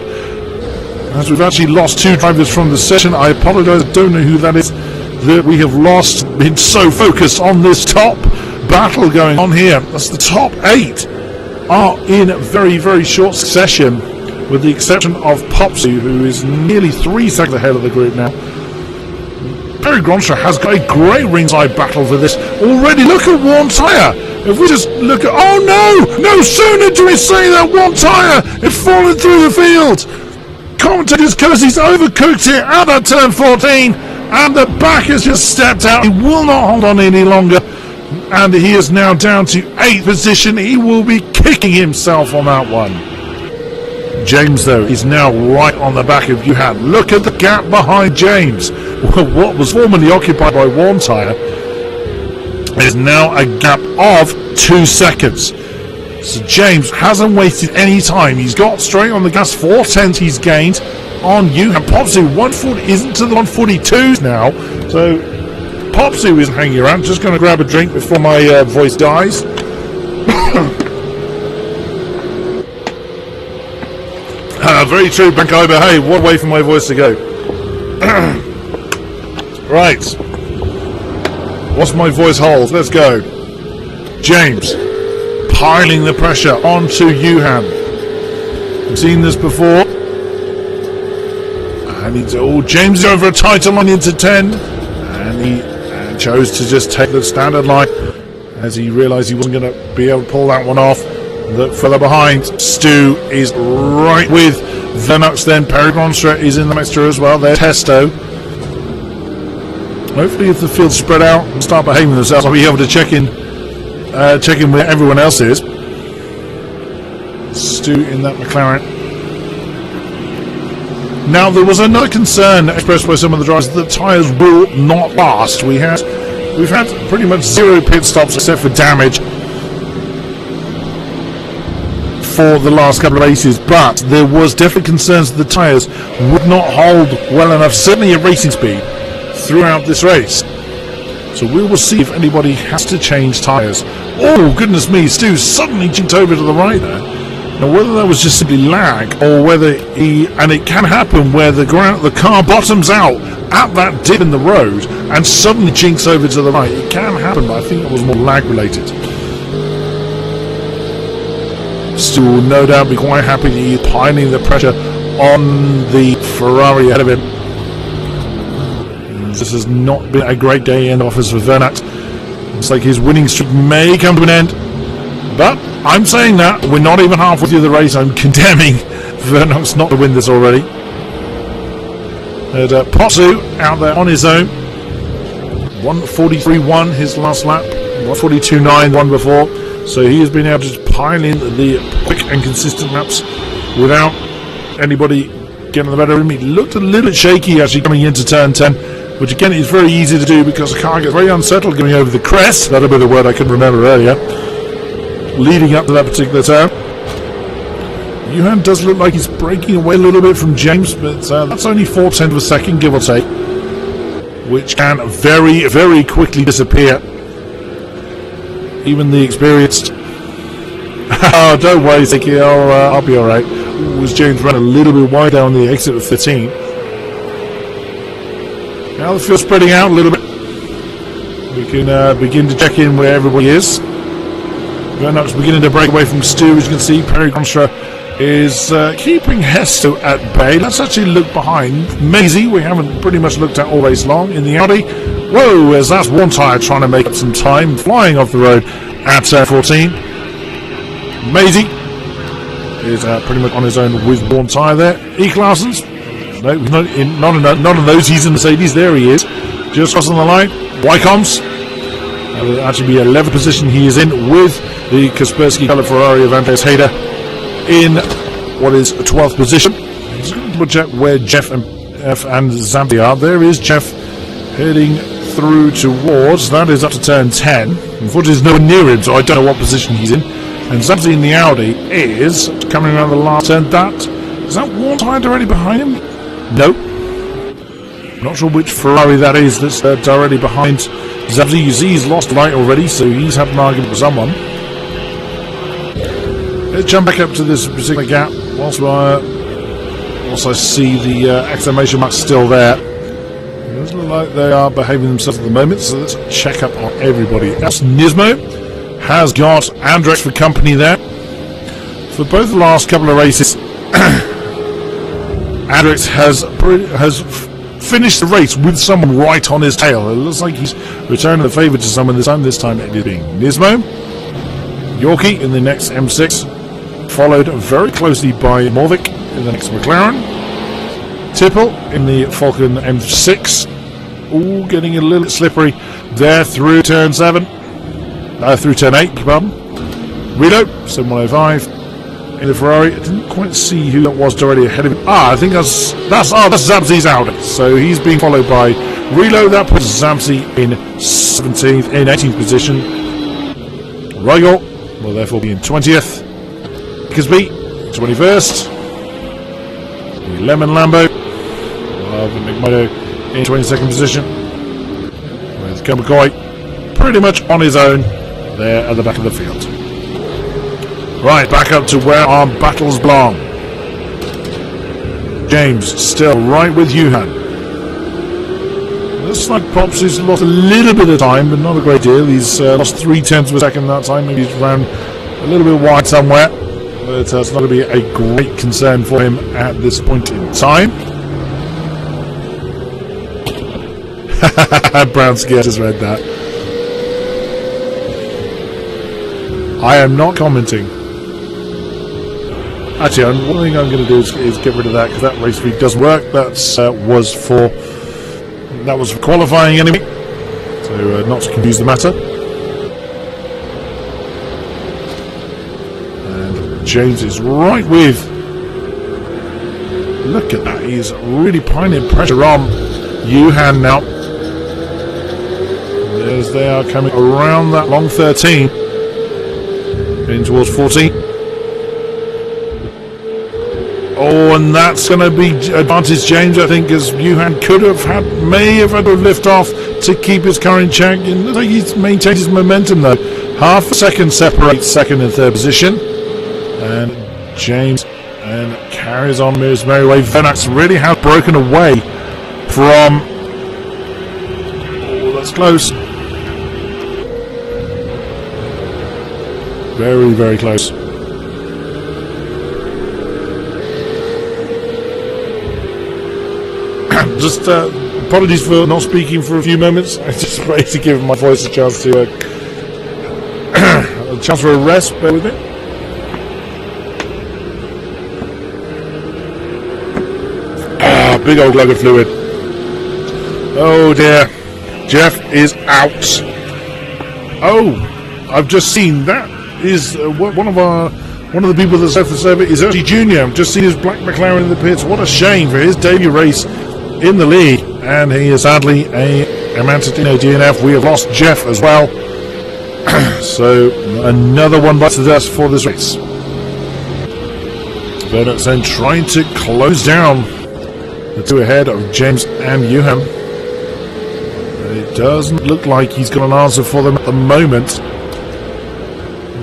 As we've actually lost 2 drivers from the session. I apologise, don't know who that is that we have lost. Been so focused on this top battle going on here. That's the top 8. Are in very, very short succession, with the exception of Popsy, who is nearly 3 seconds ahead of the group now. Perry Gronstra has got a great ringside battle for this already. Look at Worn Tyre. If we just look at... Oh no! No sooner do we say that Worn Tyre had fallen through the field. Commentators curse he's overcooked it out at turn 14, and the back has just stepped out. He will not hold on any longer. And he is now down to 8th position. He will be kicking himself on that one. James, though, is now right on the back of Johan. Look at the gap behind James. What was formerly occupied by one tyre is now a gap of 2 seconds. So James hasn't wasted any time. He's got straight on the gas. 4/10 he's gained on Johan. Popsu 140 isn't to the 142s now. So Popsu isn't hanging around. Just going to grab a drink before my voice dies. Very true, Bankoba. Hey, what way for my voice to go? Right. What's my voice hold? Let's go. James piling the pressure onto Johan. I've seen this before. And James is over a tighter line into 10. And he chose to just take the standard line as he realised he wasn't going to be able to pull that one off. Look further behind. Stu is right with Venox then. Perry Gronstra is in the mixture as well. There's Testo. Hopefully if the field's spread out and start behaving themselves, I'll be able to check in where everyone else is. Stu in that McLaren. Now there was another concern expressed by some of the drivers that the tyres will not last. We've had pretty much 0 pit stops except for damage for the last couple of races, but there was definitely concerns that the tyres would not hold well enough, certainly at racing speed, throughout this race. So we will see if anybody has to change tyres. Oh goodness me, Stu suddenly jumped over to the right there. Now whether that was just simply lag or whether and it can happen where the car bottoms out at that dip in the road and suddenly jinks over to the right. It can happen, but I think it was more lag related. Stu will no doubt be quite happy that he's piling the pressure on the Ferrari ahead of him. This has not been a great day in office for Vernax. Looks like his winning streak may come to an end. But I'm saying that we're not even halfway through the race. I'm condemning Vernax not to win this already. And Potsu out there on his own. 143.1 his last lap. 142.9 one before. So he has been able to pile in the quick and consistent laps without anybody getting the better of him. He looked a little bit shaky actually coming into turn 10, which again is very easy to do because the car gets very unsettled going over the crest. That'll be the word I couldn't remember earlier. Leading up to that particular turn. Johan does look like he's breaking away a little bit from James, but that's only 4/10 of a second, give or take, which can very, very quickly disappear. Even the experienced. Oh, don't worry, Ziki. I'll be all right. Was James ran a little bit wide down the exit of 13. Now the field's spreading out a little bit. We can begin to check in where everybody is. Vernock's beginning to break away from Stu, as you can see. Perry Gronstra is keeping Hesto at bay. Let's actually look behind. Maisie, we haven't pretty much looked at all race long in the Audi. Whoa, as that's one tyre trying to make up some time, flying off the road at 14. Maisie is pretty much on his own with one tyre there. E-Classens, no, not in those, he's in Mercedes, there he is, just crossing the line. Wycombs, that will actually be 11th position he is in with the Kaspersky coloured Ferrari of Andreas Hayder in what is 12th position. Just going to check where Jeff and Zambi are. There is Jeff heading through towards, that is up to turn 10. Unfortunately there's no one near him, so I don't know what position he's in. And Zambi in the Audi is coming around the last turn. Is that one tyre directly behind him? No. Not sure which Ferrari that is that's directly behind Zambi. You see he's lost light already, so he's having an argument with someone. Let's jump back up to this particular gap whilst I see the exclamation mark still there. It doesn't look like they are behaving themselves at the moment, so let's check up on everybody else. Nismo has got Andrex for company there. For both the last couple of races, Andrex has finished the race with someone right on his tail. It looks like he's returning the favour to someone this time. This time it is being Nismo. Yorkie in the next M6, followed very closely by Morvik in the next McLaren. Tipple in the Falcon M6. Ooh, getting a little bit slippery there through turn 7. through turn 8, pardon. Reload, 7105. In the Ferrari, I didn't quite see who that was directly ahead of him. I think that's Zamzi's Audi. So he's being followed by Reload. That puts Zamzi in 17th, in 18th position. Rigel will therefore be in 20th. Kisby, 21st. The Lemon Lambo of McMurdo in 22nd position. With Kumbakoi pretty much on his own there at the back of the field. Right, back up to where our battles belong. James still right with Johan. Looks like Pops has lost a little bit of time, but not a great deal. He's lost 0.3 of a second that time. Maybe he's ran a little bit wide somewhere. But it's not going to be a great concern for him at this point in time. Brownski just read that. I am not commenting. Actually, one thing I'm going to do is get rid of that, because that race week doesn't work. That was for qualifying anyway, so not to confuse the matter. And James is right with. Look at that! He's really piling pressure on Johan now. As they are coming around that long 13, heading towards 14. Oh, and that's going to be advantage James, I think, as Johan may have had to lift off to keep his current champion. I think he's maintained his momentum though. Half a second separates second and third position, and James carries on his merry way. Vernax really has broken away from. Oh, that's close. Very, very close. Just apologies for not speaking for a few moments. I just wanted to give my voice a chance to a chance for a rest. Bear with me. Big old glug of fluid. Oh dear, Jeff is out. Oh, I've just seen that is one of the people that's left the server is actually Junior. I've just seen his black McLaren in the pits. What a shame for his debut race in the league, and he is sadly a Mantadino DNF. We have lost Jeff as well. So another one bites the dust for this race. Vernox then trying to close down the two ahead of James and Johan. It doesn't look like he's got an answer for them at the moment.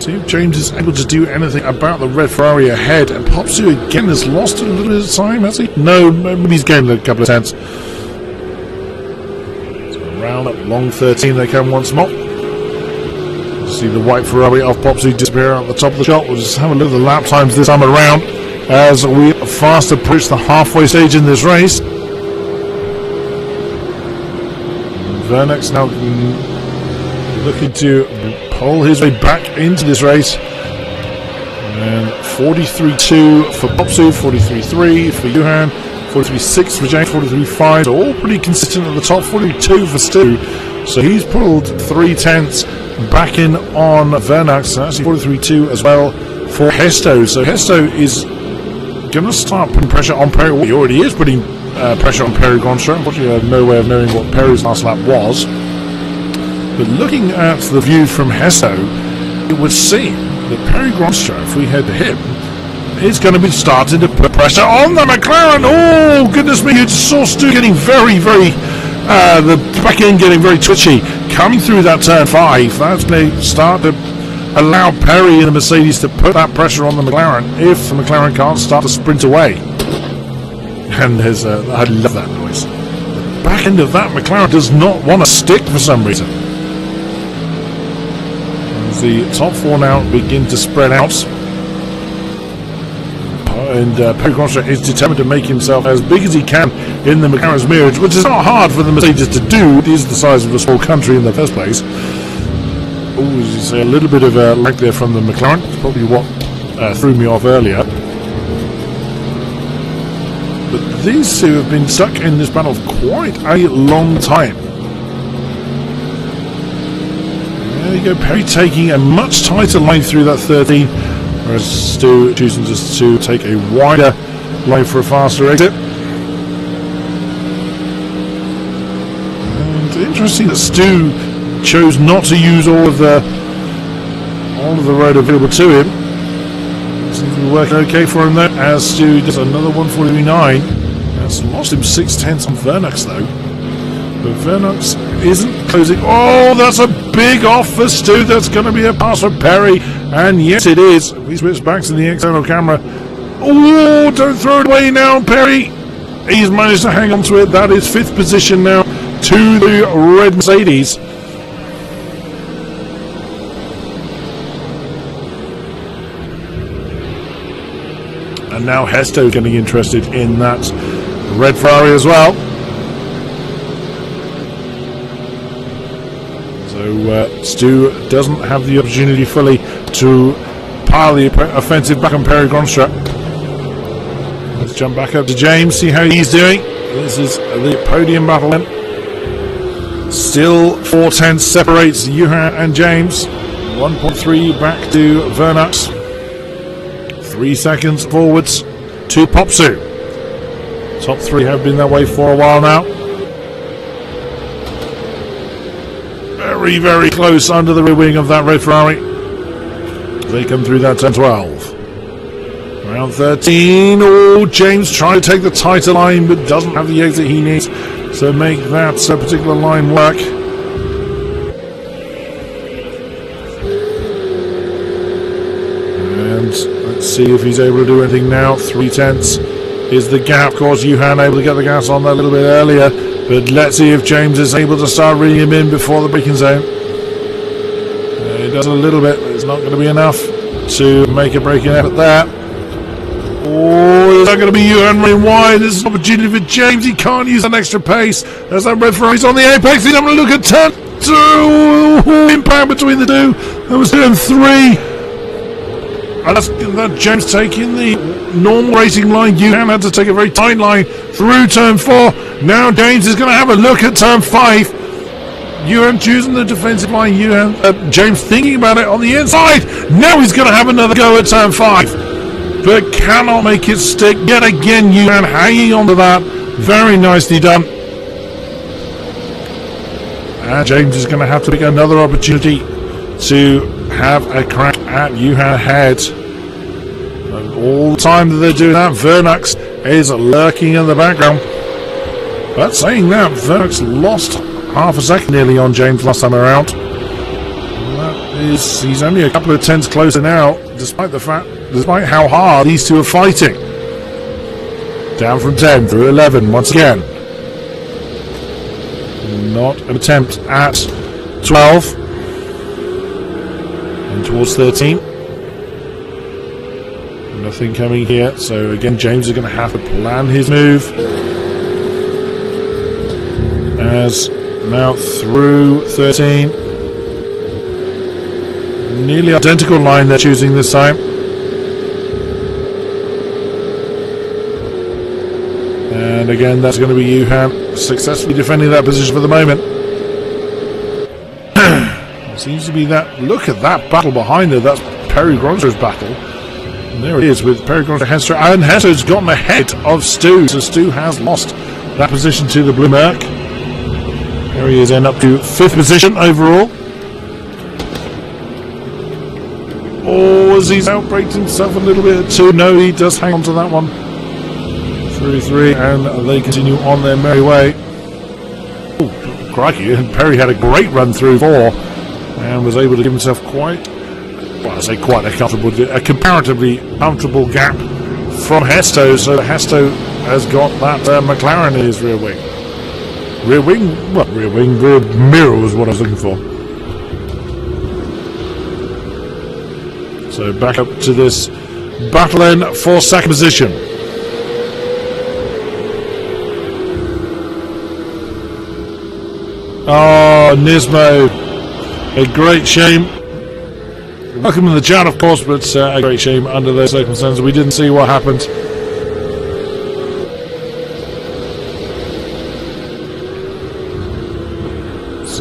See if James is able to do anything about the red Ferrari ahead. And Popsu again has lost a little bit of time, has he? No, he's gained a couple of tenths. So around that long 13 they come once more. See the white Ferrari off Popsu disappear out the top of the shot. We'll just have a look at the lap times this time around as we fast approach the halfway stage in this race. Vernex now looking to pull his way back into this race, and 43.2 for Popsu, 43.3 for Johan, 43.6 for James, 43.5, so all pretty consistent at the top. 42 for Stu, so he's pulled 0.3 back in on Vernax, and actually 43.2 as well for Hesto. So Hesto is going to start putting pressure on Perry. Well, he already is putting pressure on Perry Gronstra. Unfortunately, I have no way of knowing what Perry's last lap was. But looking at the view from Hesto, it would seem that Perry Gronstra, if we head to him, is going to be starting to put pressure on the McLaren. Oh, goodness me, you saw Stu getting very, the back end getting very twitchy. Coming through that turn 5, that's going to start to allow Perry and the Mercedes to put that pressure on the McLaren if the McLaren can't start to sprint away. And there's I love that noise. The back end of that McLaren does not want to stick for some reason. As the top four now begin to spread out, and Perry Gronstra is determined to make himself as big as he can in the McLaren's mirror, which is not hard for the Mercedes to do. It is the size of a small country in the first place. Oh, there's a little bit of a lag there from the McLaren. It's probably what threw me off earlier. But these two have been stuck in this battle for quite a long time. you go. Perry taking a much tighter line through that 13, whereas Stu choosing just to take a wider line for a faster exit. And interesting that Stu chose not to use all of the road available to him. Seems to be working okay for him though, as Stu does another 149. That's lost him 6/10 on Vernux though. But Vernux isn't closing. Oh, that's a big off for Stu. That's going to be a pass for Perry. And yes, it is. If we switch back to the external camera. Oh, don't throw it away now, Perry. He's managed to hang on to it. That is 5th position now to the red Mercedes. And now Hesto getting interested in that red Ferrari as well. So Stu doesn't have the opportunity fully to pile the offensive back on Perry Gronstra. Let's jump back up to James, see how he's doing. This is the podium battle then. Still 4/10 separates Johan and James. 1.3 back to Vernux. 3 seconds forwards to Popsu. Top 3 have been that way for a while now. Very, very close under the rear wing of that red Ferrari. They come through that turn 12. Round 13. Oh, James trying to take the tighter line, but doesn't have the exit he needs to make that particular line work. And let's see if he's able to do anything now. 3/10 is the gap. Of course, Johan able to get the gas on that a little bit earlier. But let's see if James is able to start reading him in before the braking zone. He does a little bit, but it's not going to be enough to make a braking effort there. Oh, is that going to be Johan running wide? This is an opportunity for James. He can't use that extra pace. As that red Ferrari's on the apex, he's having a look at turn 2. Impact between the two. That was turn 3. And that's that James taking the normal racing line. Johan had to take a very tight line through turn 4. Now James is going to have a look at turn 5. Johan choosing the defensive line. James thinking about it on the inside. Now he's going to have another go at turn 5. But cannot make it stick. Yet again, Johan hanging on to that. Very nicely done. And James is going to have to pick another opportunity to have a crack at Johan ahead. And all the time that they're doing that, Vernux is lurking in the background. But saying that, Vernux lost half a second nearly on James last time around. He's only a couple of tenths closer now, despite how hard these two are fighting. Down from 10 through 11 once again. Not an attempt at 12. And towards 13. Nothing coming here, so again James is going to have to plan his move. As now through 13. Nearly identical line they're choosing this time. And again, that's going to be Johan successfully defending that position for the moment. Seems to be that. Look at that battle behind her. That's Perry Gronstra's battle. And there it is with Perry Gronstra, Hester. And Hester's gotten ahead of Stu. So Stu has lost that position to the Blue Merc. There he is, end up to 5th position overall. Oh, as he's outbraked himself a little bit at 2. No, he does hang on to that one. Through 3, and they continue on their merry way. Oh, crikey, and Perry had a great run through 4, and was able to give himself quite a comparatively comfortable gap from Hesto. So Hesto has got that McLaren in his rear wing. Rear mirror was what I was looking for. So back up to this battle then for 2nd position. Oh, Nismo, a great shame. Welcome in the chat, of course, but a great shame under those circumstances. We didn't see what happened.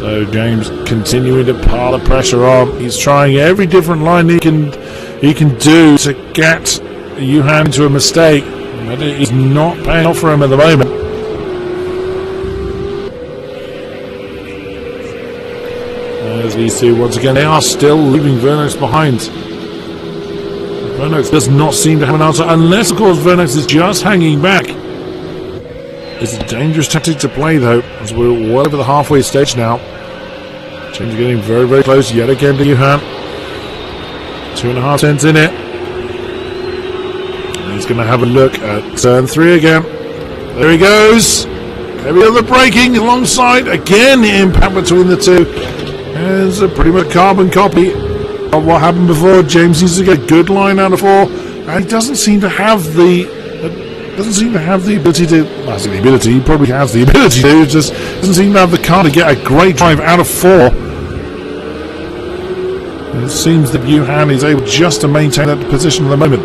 So James continuing to pile the pressure on. He's trying every different line he can do to get Johan into a mistake, but it is not paying off for him at the moment. As these two, once again, they are still leaving Vernox behind. Vernox does not seem to have an answer, unless, of course, Vernox is just hanging back. It's a dangerous tactic to play, though, as we're well over the halfway stage now. James getting very, very close yet again to Johan. 2.5 tenths in it. And he's going to have a look at turn 3 again. There he goes. Heavy on the braking alongside. Again, the impact between the two. It's a pretty much carbon copy of what happened before. James needs to get a good line out of 4, and he doesn't seem to have the ability to. Well, the ability. He probably has the ability to. Just doesn't seem to have the car to get a great drive out of 4. And it seems that Johan is able just to maintain that position at the moment.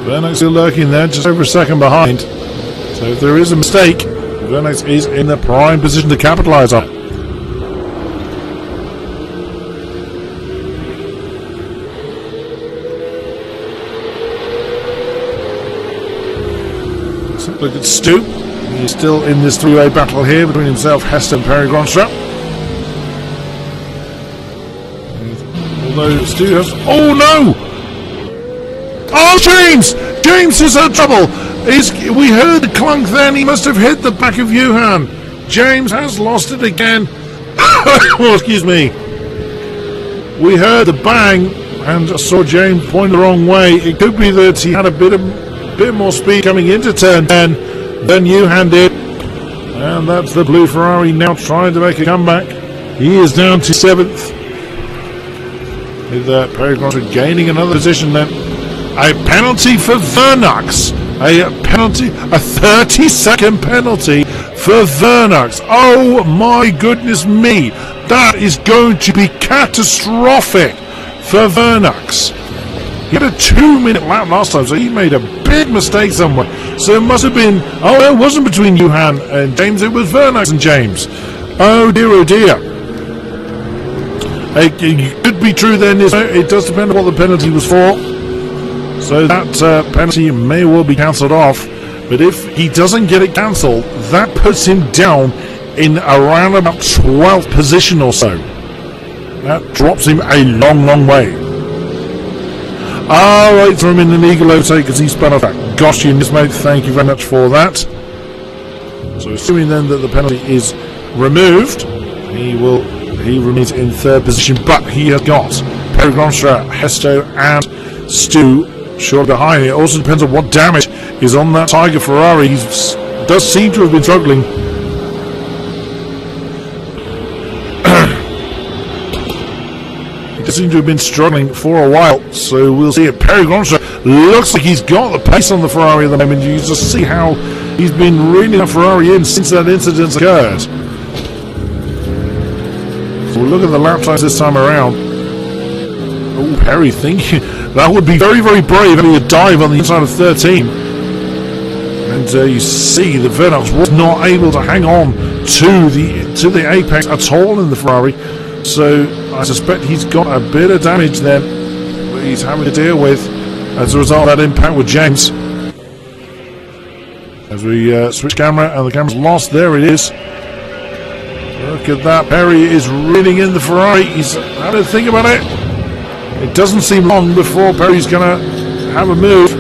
Vernox still lurking there, just over a second behind. So if there is a mistake, Vernox is in the prime position to capitalise on. Look at Stu. He's still in this three-way battle here between himself, Hester and Perry Gronstrap. Although Stu has... Oh no! Oh, James! James is in trouble! We heard the clunk then. He must have hit the back of Johan. James has lost it again. Oh, excuse me. We heard the bang and saw James point the wrong way. It could be that he had a bit more speed coming into turn 10 than Johan did, and that's the blue Ferrari now trying to make a comeback. He is down to 7th with Perry Gronstrap gaining another position. Then a penalty for Vernox, a 30-second penalty for Vernox. Oh my goodness me, that is going to be catastrophic for Vernox. He had a 2-minute lap last time, so he made a big mistake somewhere. So it must have been... Oh, it wasn't between Johan and James, it was Vernox and James. Oh dear, oh dear. It could be true then. It does depend on what the penalty was for. So that penalty may well be cancelled off. But if he doesn't get it cancelled, that puts him down in around about 12th position or so. That drops him a long, long way. Alright, throw him in an eagle overtake because he spun off that. Gosh, you missed, mate. Thank you very much for that. So assuming then that the penalty is removed, he remains in 3rd position, but he has got Perry Gronstrap, Hesto and Stu short behind. It also depends on what damage is on that Tiger Ferrari. He does seem to have been struggling. Seem to have been struggling for a while, so we'll see it. Perry Gronstrap looks like he's got the pace on the Ferrari at the moment. You just see how he's been reeling that Ferrari in since that incident occurred. So we'll look at the lap times this time around. Oh, Perry thinking that would be very, very brave having a dive on the inside of 13. And you see that Vernox was not able to hang on to the apex at all in the Ferrari. So I suspect he's got a bit of damage then that he's having to deal with as a result of that impact with James. As we switch camera and the camera's lost, there it is. Look at that, Perry is reeling in the Ferrari. He's having to think about it. It doesn't seem long before Perry's going to have a move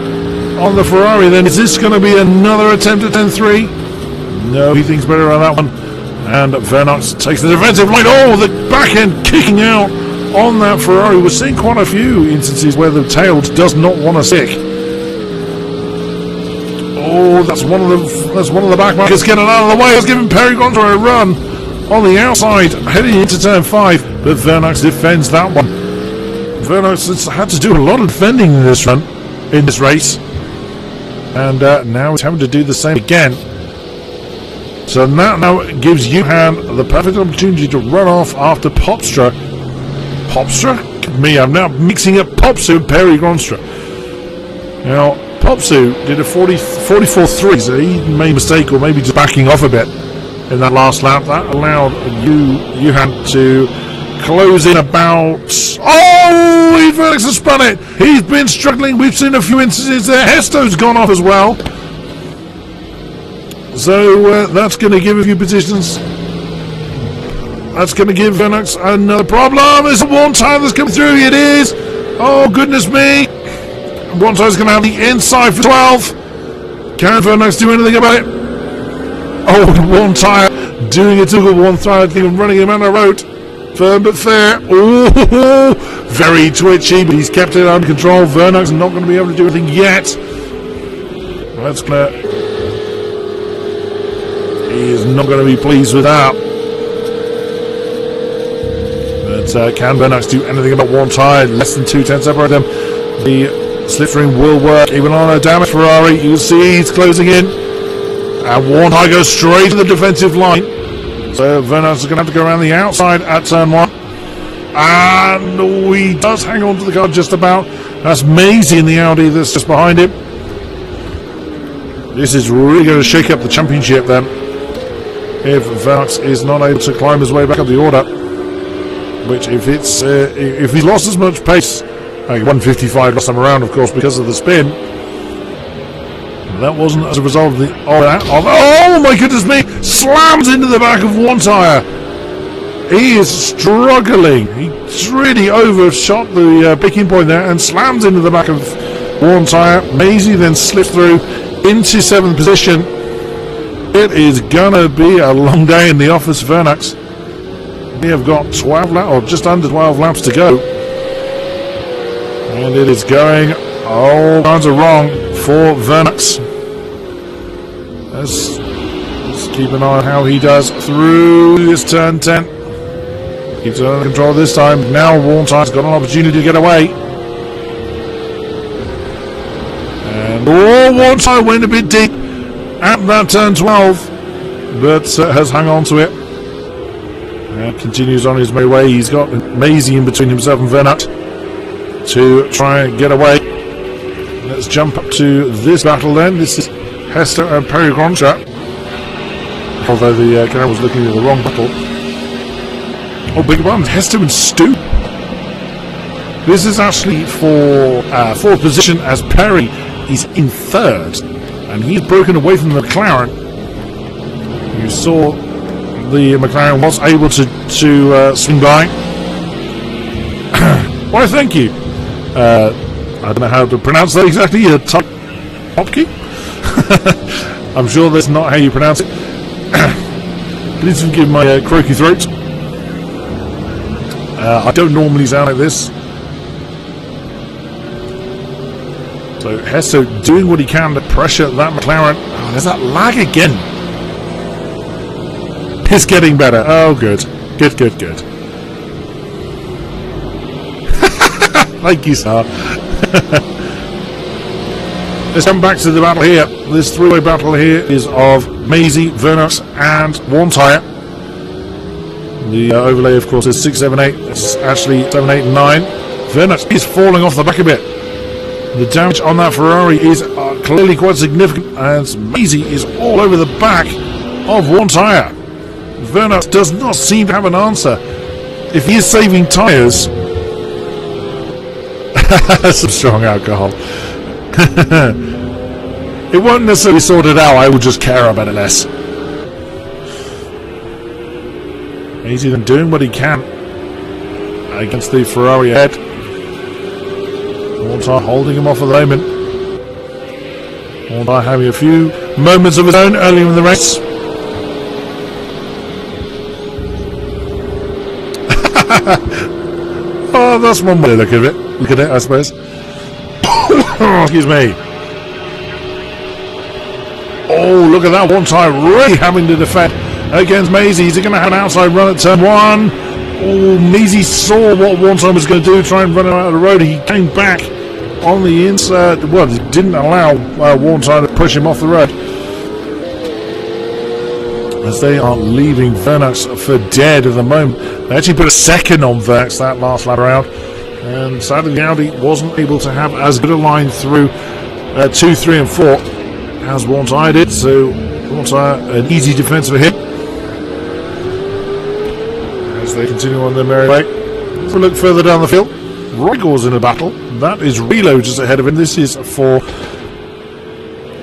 on the Ferrari. Then is this going to be another attempt at 10-3? No, he thinks better on that one. And Vernox takes the defensive line. Oh, the back end kicking out on that Ferrari. We're seeing quite a few instances where the tail does not want to stick. Oh, that's one of the back markers getting out of the way. It's giving Perry Gronstrap a run on the outside, heading into turn 5. But Vernox defends that one. Vernox has had to do a lot of defending in this run, in this race, and now he's having to do the same again. So that now gives Johan the perfect opportunity to run off after Popstra. Popstra? Me, I'm now mixing up Popsu and Perry Gronstrap. Now, Popsu did a 44.3, so he made a mistake or maybe just backing off a bit. in that last lap. That allowed you had to close in about... Oh, Felix has spun it. He's been struggling. We've seen a few instances there. Hesto's gone off as well. So that's going to give a few positions. That's going to give Vernox another problem. Is it one time that's coming through? It is. Oh, goodness me. One time's going to have the inside for 12. Can Vernox do anything about it? Oh, one tire doing a typical one tire thing and running him on the road. Firm but fair. Oh, very twitchy, but he's kept it under control. Vernox not going to be able to do anything yet. That's clear. He is not going to be pleased with that. But can Vernox do anything about one tire? Less than 2 tenths separate them. The slipstream will work. Even on a damaged Ferrari, you see he's closing in. And one tire goes straight to the defensive line. So Vernox is going to have to go around the outside at turn 1. And he does hang on to the car just about. That's Maisie in the Audi that's just behind him. This is really going to shake up the championship then, if Vernox is not able to climb his way back up the order. Which if he's lost as much pace, 155 last time around, of course, because of the spin. That wasn't as a result of the... Oh my goodness me! Slams into the back of one tyre. He is struggling. He's really overshot the picking point there and slams into the back of one tyre. Maisie then slips through into 7th position. It is gonna be a long day in the office for Vernox. We have got 12 laps, or just under 12 laps to go. And it is going all kinds of wrong for Vernox. Let's keep an eye on how he does through this turn 10. Keeps it under control this time. Now Warntire's got an opportunity to get away. And Warntire went a bit deep at that turn 12, but has hung on to it. And continues on his merry way. He's got Maisie in between himself and Vernox to try and get away. Let's jump up to this battle then. This is Hesto and Perry Groncha. Although the camera was looking at the wrong battle. Oh, big one. Hesto and Stu. This is actually for 4th position, as Perry is in 3rd. And he's broken away from the McLaren. You saw the McLaren was able to swing by. Why, thank you. I don't know how to pronounce that exactly. Topke? I'm sure that's not how you pronounce it. Please forgive my croaky throat. I don't normally sound like this. So Hesto doing what he can to pressure that McLaren. Oh, there's that lag again. It's getting better. Oh, good. Good. Thank you, sir. Let's come back to the battle here. This three-way battle here is of Maisie, Vernox, and Warntire. The overlay, of course, is 6, 7, 8. It's actually 7, 8, and 9. Vernox is falling off the back a bit. The damage on that Ferrari is clearly quite significant, as Maisie is all over the back of Warntire. Vernox does not seem to have an answer. If he is saving tyres... some strong alcohol. It won't necessarily sort it out, I will just care about it less. Maisie then doing what he can against the Ferrari ahead. Warntire holding him off at the moment. Warntire having a few moments of his own early in the race. Oh, that's one way to look at it. Look at it, I suppose. Excuse me. Oh, look at that. Warntire really having to defend against Maisie. Is he going to have an outside run at turn 1? Oh, Maisie saw what Warntire was going to do, try and run him out of the road. He came back on the inside. Well, he didn't allow Warntire to push him off the road. As they are leaving Vernox for dead at the moment. They actually put a second on Vernox that last lap around. And sadly, the Audi wasn't able to have as good a line through 2, 3, and 4 as Warntire did. So Warntire, an easy defence for him. as they continue on their merry way. If we look further down the field, Rigor's in a battle. That is Reload just ahead of him. This is for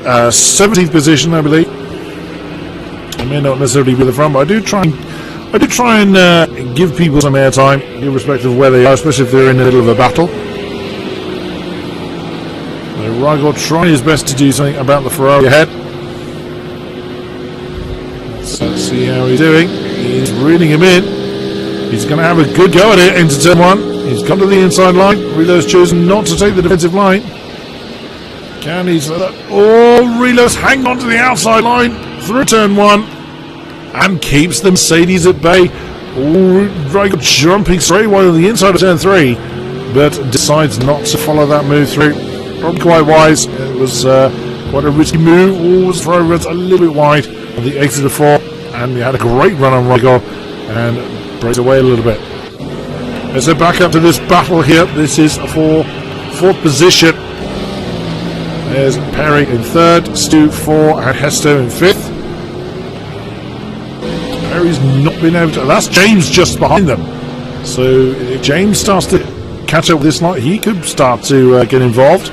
17th position, I believe. I may not necessarily be the front, but I do try and give people some airtime, irrespective of where they are, especially if they're in the middle of a battle. Rigor trying his best to do something about the Ferrari ahead. Let's see how he's doing. He's reeling him in. He's going to have a good go at it into turn 1. He's come to the inside line. Reload's chosen not to take the defensive line. Can he? Reload's hanging on to the outside line through turn 1 and keeps the Mercedes at bay. Rigor jumping straight away on the inside of turn 3, but decides not to follow that move through. Probably quite wise. It was quite a risky move. Always throw runs a little bit wide on the exit of 4, and he had a great run on Rigor and breaks away a little bit. Let's head back up to this battle here. This is for 4th position. There's Perry in 3rd, Stu 4, and Hesto in 5th. Perry's not been able to. That's James just behind them. So if James starts to catch up with this lot, he could start to get involved.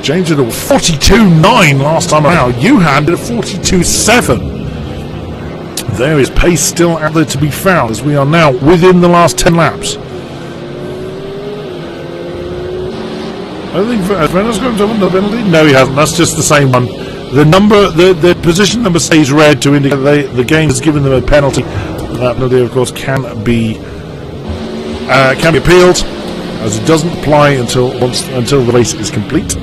James did a 42.9 last time around. Johan did a 42.7. There is pace still out there to be found, as we are now within the last 10 laps. I don't think Verner's got another penalty. No, he hasn't. That's just the same one. The position number stays red to indicate the game has given them a penalty. That penalty, of course, can be appealed, as it doesn't apply until the race is complete.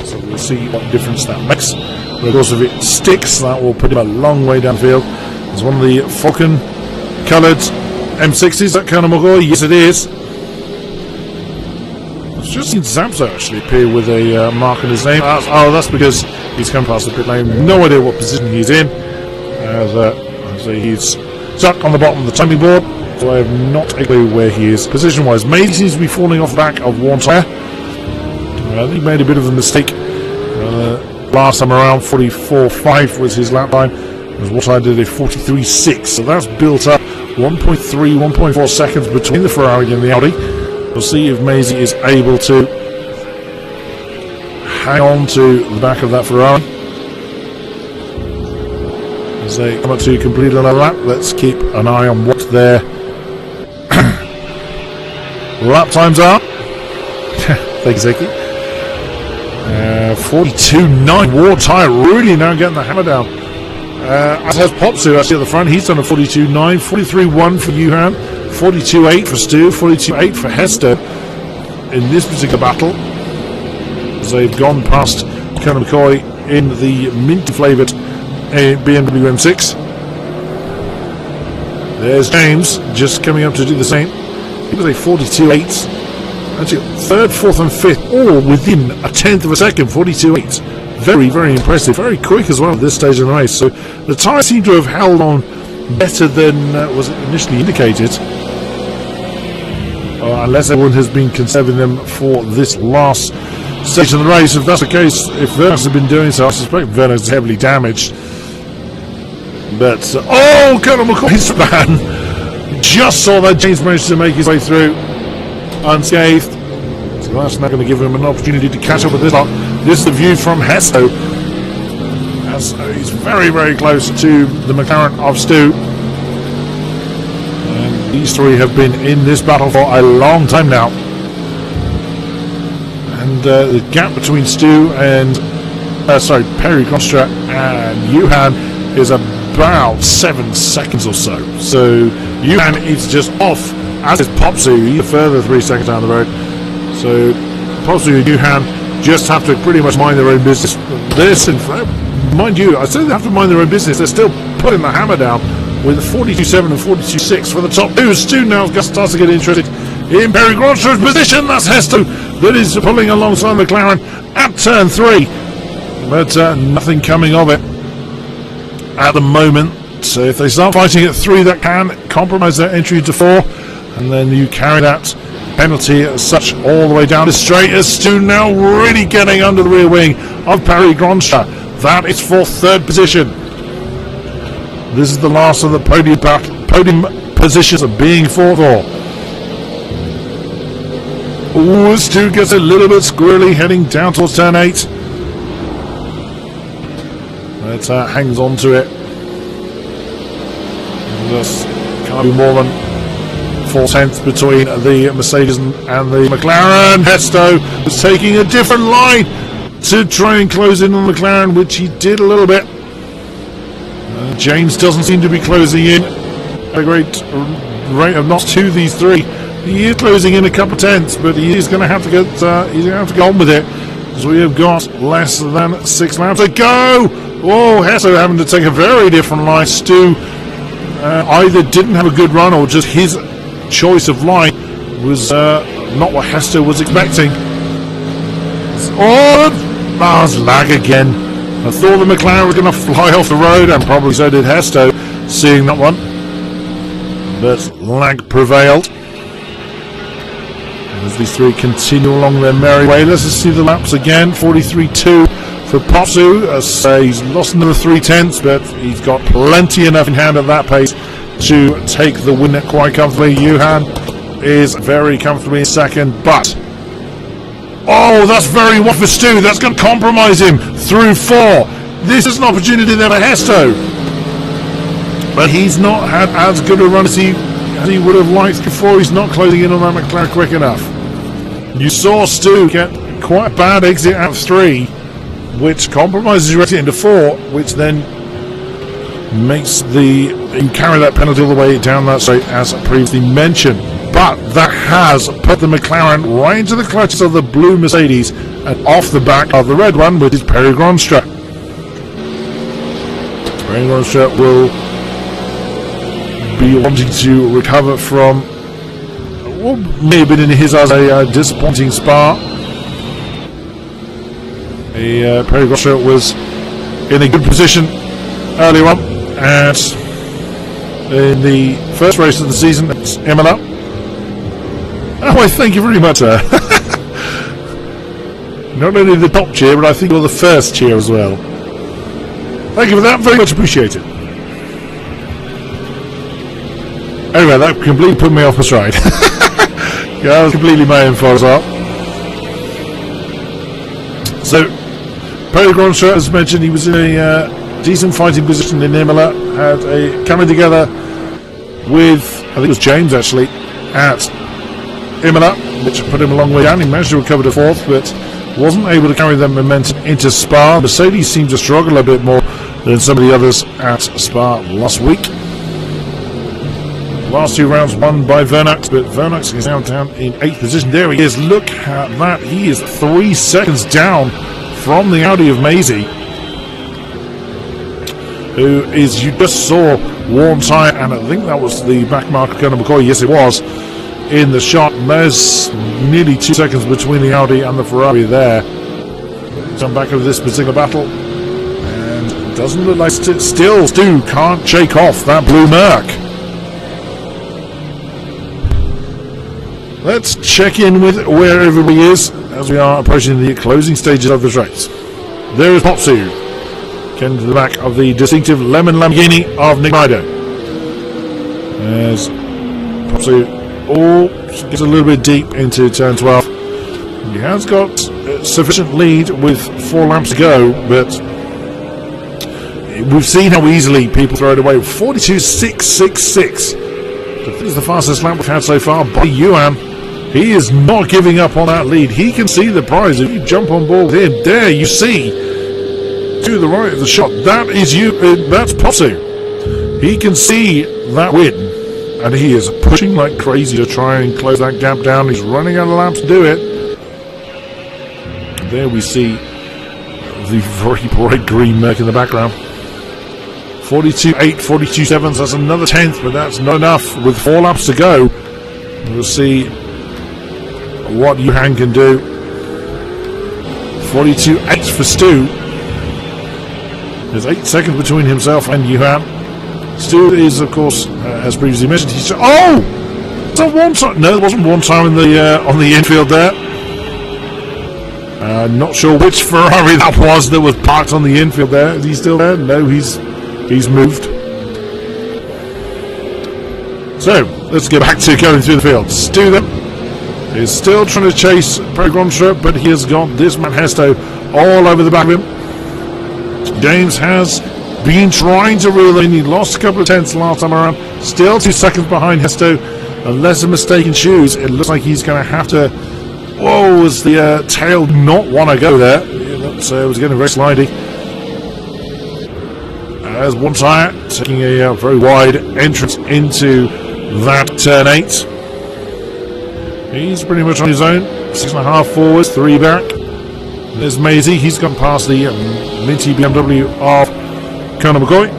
So we'll see what difference that makes. But of course, if it sticks, that will put him a long way downfield. It's one of the Falcon-coloured M60s, that kind of McCoy. Yes, it is. I've just seen Zapso actually appear with a mark on his name. That's because he's come past the pit lane. No idea what position he's in. As he's stuck on the bottom of the timing board. So I have not a clue where he is position-wise. Maybe seems to be falling off the back of one tyre. I think he made a bit of a mistake. Last time around, 44.5 was his lap time. As what I did, a 43.6. So that's built up 1.3, 1.4 seconds between the Ferrari and the Audi. We'll see if Maisie is able to hang on to the back of that Ferrari. As they come up to complete another lap, let's keep an eye on what their lap times are. Thanks, Zeki. 42.9. War tyre really now getting the hammer down. As has Popsu actually at the front. He's done a 42.9. 43.1 for Johan. 42.8 for Stu. 42.8 for Hester in this particular battle. As they've gone past Colonel McCoy in the minty flavoured BMW M6. There's James just coming up to do the same. He was a 42.8. Actually, 3rd, 4th and 5th, all within a tenth of a second. 42.8. Very, very impressive. Very quick as well at this stage of the race. So the tyres seem to have held on better than was initially indicated. Unless everyone has been conserving them for this last stage of the race. If that's the case, if Vernos has been doing so, I suspect Vernos is heavily damaged. But, Colonel McCoy's man just saw that James managed to make his way through unscathed. So that's not going to give him an opportunity to catch up with this lot. This is the view from Hesto. He's very, very close to the McLaren of Stu. And these three have been in this battle for a long time now. And the gap between Stu and Perry Grostra and Johan is about 7 seconds or so. So Johan is just off, as is Popsu. He's a further 3 seconds down the road. So Popsu and Johan just have to pretty much mind their own business. Mind you, I say they have to mind their own business. They're still putting the hammer down with 42.7 and 42.6 for the top two. Stu now starts to get interested in Perry Grostra's position. That's Hesto that is pulling alongside McLaren at turn 3. But nothing coming of it at the moment. So if they start fighting at 3, that can compromise their entry into 4. And then you carry that penalty as such all the way down the straight, as Stu now really getting under the rear wing of Perry Gronstra. That is for 3rd position. This is the last of the podium positions are being fought for. Ooh, Stu gets a little bit squirrely heading down towards turn 8. But hangs on to it. Just can't be more than 4/10 between the Mercedes and the McLaren. Hesto was taking a different line to try and close in on the McLaren, which he did a little bit. James doesn't seem to be closing in at a great rate of knots to these three. He is closing in a couple of tenths, but he is going to have to get on with it, because we have got less than 6 laps to go. Oh, Hesto having to take a very different line. Stu either didn't have a good run, or just his choice of line was not what Hesto was expecting. Oh, there's lag again. I thought the McLaren was going to fly off the road, and probably so did Hesto, seeing that one. But lag prevailed. As these three continue along their merry way, let's just see the laps again. 43.2 for Popsu. He's lost another 3/10, but he's got plenty enough in hand at that pace to take the win quite comfortably. Johan is very comfortably in second, but oh, that's very wide for Stu. That's going to compromise him through 4. This is an opportunity there for Hesto, but he's not had as good a run as he would have liked before. He's not closing in on that McLaren quick enough. You saw Stu get quite a bad exit out of 3, which compromises your exit into 4, which then makes you carry that penalty all the way down that straight, as previously mentioned. But that has put the McLaren right into the clutches of the blue Mercedes and off the back of the red one, which is Perry Gronstrup. Perry Gronstrup will be wanting to recover from what may have been in his eyes a disappointing Spa. Perry Gronstrup was in a good position earlier on, and in the first race of the season at Imola. Oh, I thank you very much, sir. Not only the top cheer, but I think you're the first cheer as well. Thank you for that, very much appreciated. Anyway, that completely put me off my stride. Yeah, that was completely my own fault as well. So, Perry Gronstrup, as mentioned, he was in a decent fighting position in Imola. Coming together with, I think it was James actually, at Imola, which put him a long way down. He managed to recover to 4th, but wasn't able to carry that momentum into Spa. Mercedes seemed to struggle a bit more than some of the others at Spa last week. Last 2 rounds won by Vernux, but Vernux is now down in 8th position. There he is. Look at that. He is 3 seconds down from the Audi of Maisie, who is, you just saw, warm tyre, and I think that was the back mark of Colonel McCoy. Yes, it was, in the shot. And there's nearly 2 seconds between the Audi and the Ferrari there. Come back over this particular battle, and it doesn't look like still Stu can't shake off that blue Merc. Let's check in with where everybody is as we are approaching the closing stages of this race. There is Popsu, getting to the back of the distinctive lemon Lamborghini of Nick Ryder. As Popsu gets a little bit deep into turn 12. He has got sufficient lead with 4 laps to go, but we've seen how easily people throw it away. 42.666. This is the fastest lap we've had so far by Yuan. He is not giving up on that lead. He can see the prize if you jump on board with him. There you see, to the right of the shot, that is that's Popsu. He can see that win, and he is pushing like crazy to try and close that gap down. He's running out of laps to do it. There we see the very bright green Merc in the background. 42.8, 42.7, that's another 10th, but that's not enough with 4 laps to go. We'll see what Johan can do. 42.8 for Stu. There's 8 seconds between himself and Johan. Stu is, of course, as previously mentioned, he's... Oh! Is that one time? No, there wasn't one time in the on the infield there. Not sure which Ferrari that was parked on the infield there. Is he still there? No, he's moved. So, let's get back to going through the field. Stu then is still trying to chase Perigonstra, but he has got this man Hesto all over the back of him. James has been trying to reel in. He lost a couple of tenths last time around. Still 2 seconds behind Hesto. Unless a mistake in shoes, it looks like he's going to have to... Whoa, as the tail not want to go there. It was getting very slidey. As one tyre taking a very wide entrance into that turn 8. He's pretty much on his own. 6.5 forwards, 3 back. There's Maisie. He's gone past the minty BMW of Conor McCoy.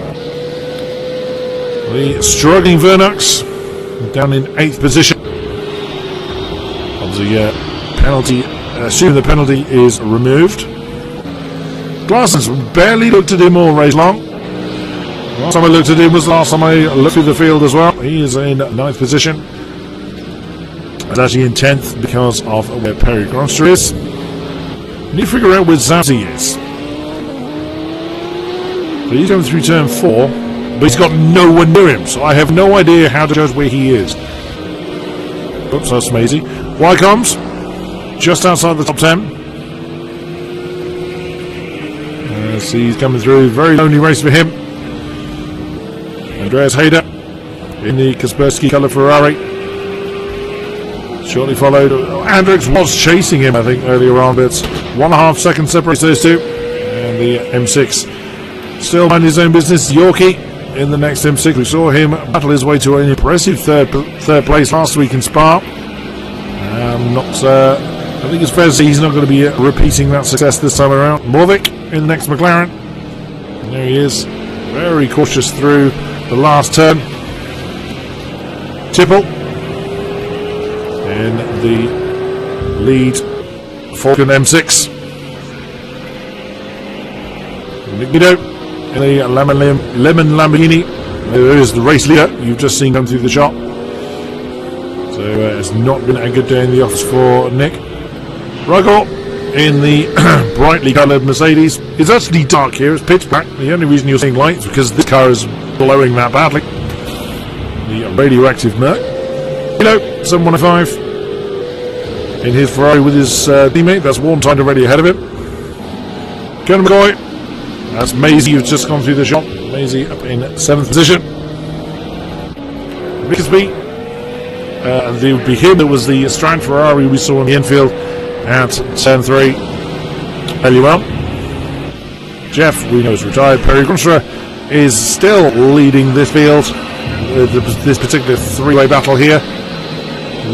The struggling Vernux down in 8th position. Obviously, penalty. Assuming the penalty is removed. Glassens barely looked at him all race long. Last time I looked at him was last time I looked through the field as well. He is in 9th position. He's actually in 10th because of where Perigonstra is. I need to figure out where Zazie is. So he's going through turn 4, but he's got no one near him, so I have no idea how to judge where he is. Oops, that's Maisie. Wycombs, just outside the top 10. See, he's coming through. Very lonely race for him. Andreas Hayder in the Kaspersky colour Ferrari. Shortly followed. Andrix was chasing him, I think, earlier on, but 1.5 seconds separates those two. And the M6 still mind his own business. Yorkie in the next M6. We saw him battle his way to an impressive third place last week in Spa. I think it's fair to say he's not going to be repeating that success this time around. Morvik in the next McLaren. And there he is, very cautious through the last turn. Tipple in the lead Falcon M6. Nick Guido in the Lemon Lamborghini. There is the race leader you've just seen come through the shop. So it's not been a good day in the office for Nick. Ruggle in the brightly coloured Mercedes. It's actually dark here, it's pitch black. The only reason you're seeing light is because this car is blowing that badly. The radioactive Merc. Kilo 715 in his Ferrari with his teammate. That's Warren Tyne already ahead of him. Conor McCoy. That's Maisie who's just gone through the shop. Maisie up in 7th position. Rickersby. There would be him. It was the Strand Ferrari we saw in the infield at turn 3 earlier on. Jeff, we know, is retired. Perigonstra is still leading this field, this particular 3-way battle here,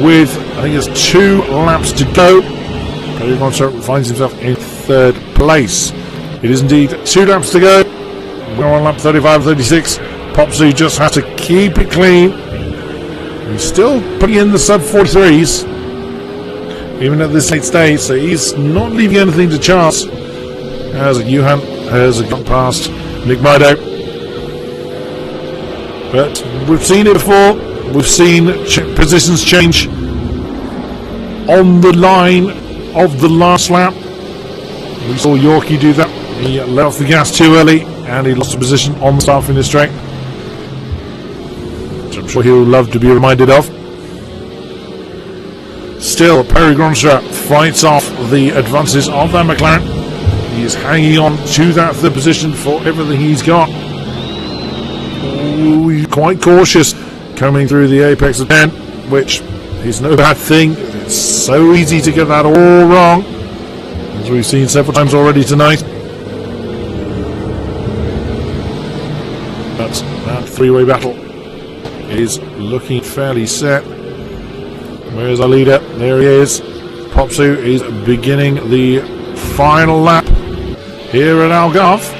with I think it's 2 laps to go. Perigonstra finds himself in 3rd place. It is indeed 2 laps to go. We're on lap 35-36. Popsy just has to keep it clean. He's still putting in the sub 43s, even at this late stage, so he's not leaving anything to chance. As Johan has gone past Nick Mido. But we've seen it before. We've seen positions change on the line of the last lap. We saw Yorkie do that. He let off the gas too early and he lost a position on the start finish straight, which I'm sure he'll love to be reminded of. Still, Perigonstra fights off the advances of that McLaren. He is hanging on to that 3rd position for everything he's got. Ooh, he's quite cautious coming through the apex of 10, which is no bad thing. It's so easy to get that all wrong, as we've seen several times already tonight. But that 3-way battle is looking fairly set. Where's our leader? There he is. Popsu is beginning the final lap here at Algarve.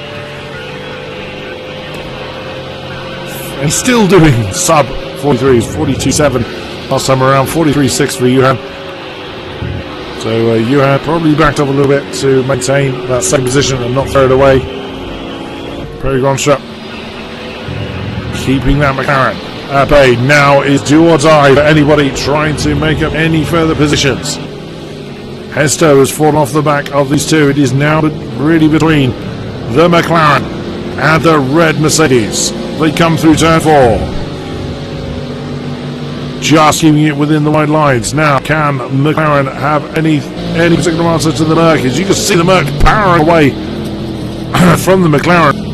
And still doing sub 43s, 42.7 last time around, 43.6 for Johan. So Johan probably backed up a little bit to maintain that 2nd position and not throw it away. Perigonstra keeping that McLaren at bay. Now is do or die for anybody trying to make up any further positions. Hesto has fallen off the back of these two. It is now really between the McLaren and the red Mercedes. They come through turn 4. just keeping it within the white lines. Now, can McLaren have any particular answer to the Merc? As you can see, the Merc powering away from the McLaren.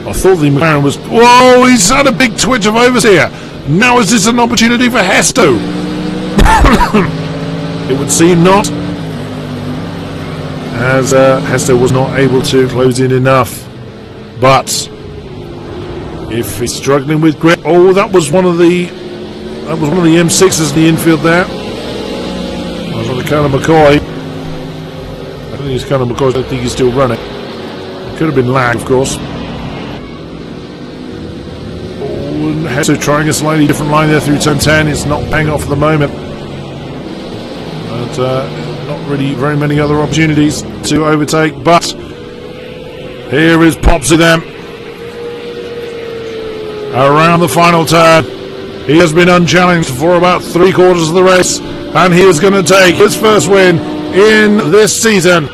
I thought the McLaren was... Whoa, he's had a big twitch of oversteer. Now is this an opportunity for Hesto? It would seem not, as Hesto was not able to close in enough. But if he's struggling with grip... Oh, that was one of the M6s in the infield there. That was on the Colonel McCoy. I don't think it's Colonel McCoy. I don't think he's still running. It could have been lag, of course. Hesto trying a slightly different line there through turn 10. It's not paying off at the moment. But not really very many other opportunities to overtake. But here is Popsy then. Around the final turn. He has been unchallenged for about 3/4 of the race. And he is going to take his first win in this season.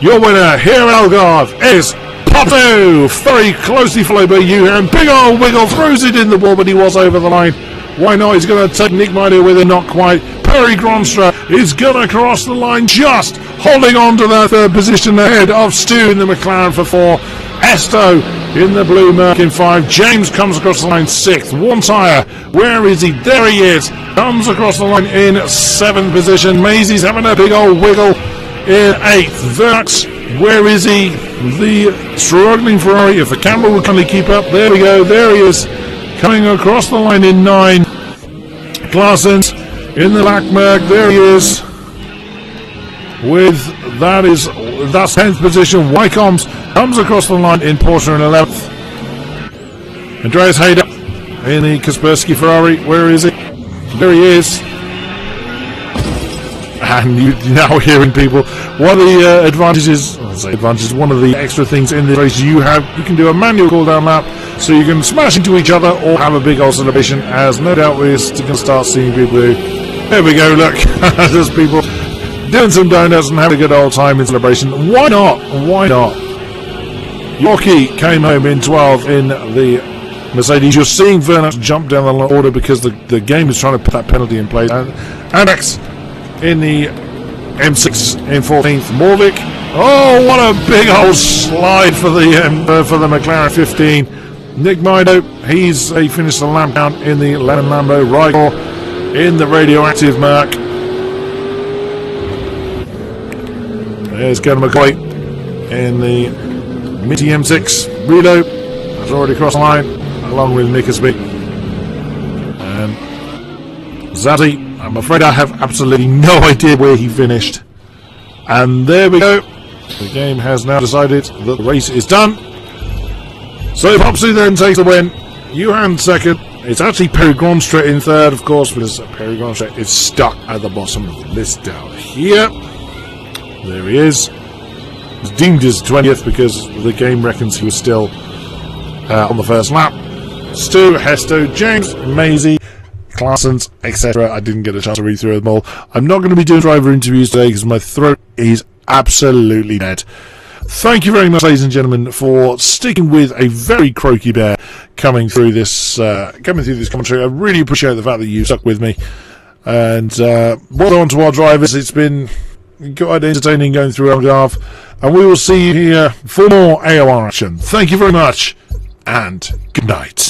Your winner here at Algarve is Popsy, very closely followed by you, and big old Wiggle throws it in the wall, but he was over the line. Why not? He's going to take Nick Mido with him, not quite. Perry Gromstra is going to cross the line, just holding on to that third position ahead of Stu in the McLaren for 4. Esto in the blue Merc in 5. James comes across the line 6th. One tyre. Where is he? There he is. Comes across the line in 7th position. Maisie's having a big old wiggle in 8th. Verx, where is he? The struggling Ferrari. If the camera will kindly keep up. There we go. There he is. Coming across the line in 9. Claessens in the black Merc. There he is. That's 10th position. Wycombs comes across the line in Porsche in 11th. Andreas Hayder in the Kaspersky Ferrari. Where is he? There he is. And you're now hearing people. One of the advantages, one of the extra things in this race you can do a manual cool down lap, so you can smash into each other or have a big old celebration, as no doubt we're going to start seeing people who... There we go, look. There's people doing some donuts and having a good old time in celebration. Why not? Why not? Yorkie came home in 12 in the Mercedes. You're seeing Vernox jump down the order because the game is trying to put that penalty in place. And Alex in the M6 in 14th. Morvik. Oh, what a big old slide for the McLaren 15. Nick Mido, he finished the lap down in the Lemon Lambo. Rigor in the radioactive Merc. There's Ken McCoy in the Mitty M6. Rilo has already crossed the line, along with Nickersby. And Zati, I'm afraid I have absolutely no idea where he finished. And there we go. The game has now decided that the race is done. So Popsy then takes the win. Johan second. It's actually Perry Gromstra in third, of course, because Perry Gromstra is stuck at the bottom of the list down here. There he is. He's deemed as 20th because the game reckons he was still on the first lap. Stu, Hesto, James, Maisie, Claessens, etc. I didn't get a chance to read through them all. I'm not going to be doing driver interviews today because my throat is absolutely dead. Thank you very much, ladies and gentlemen, for sticking with a very croaky bear coming through this commentary. I really appreciate the fact that you stuck with me. And well done to our drivers. It's been quite entertaining going through Algarve, and we will see you here for more AOR action. Thank you very much, and good night.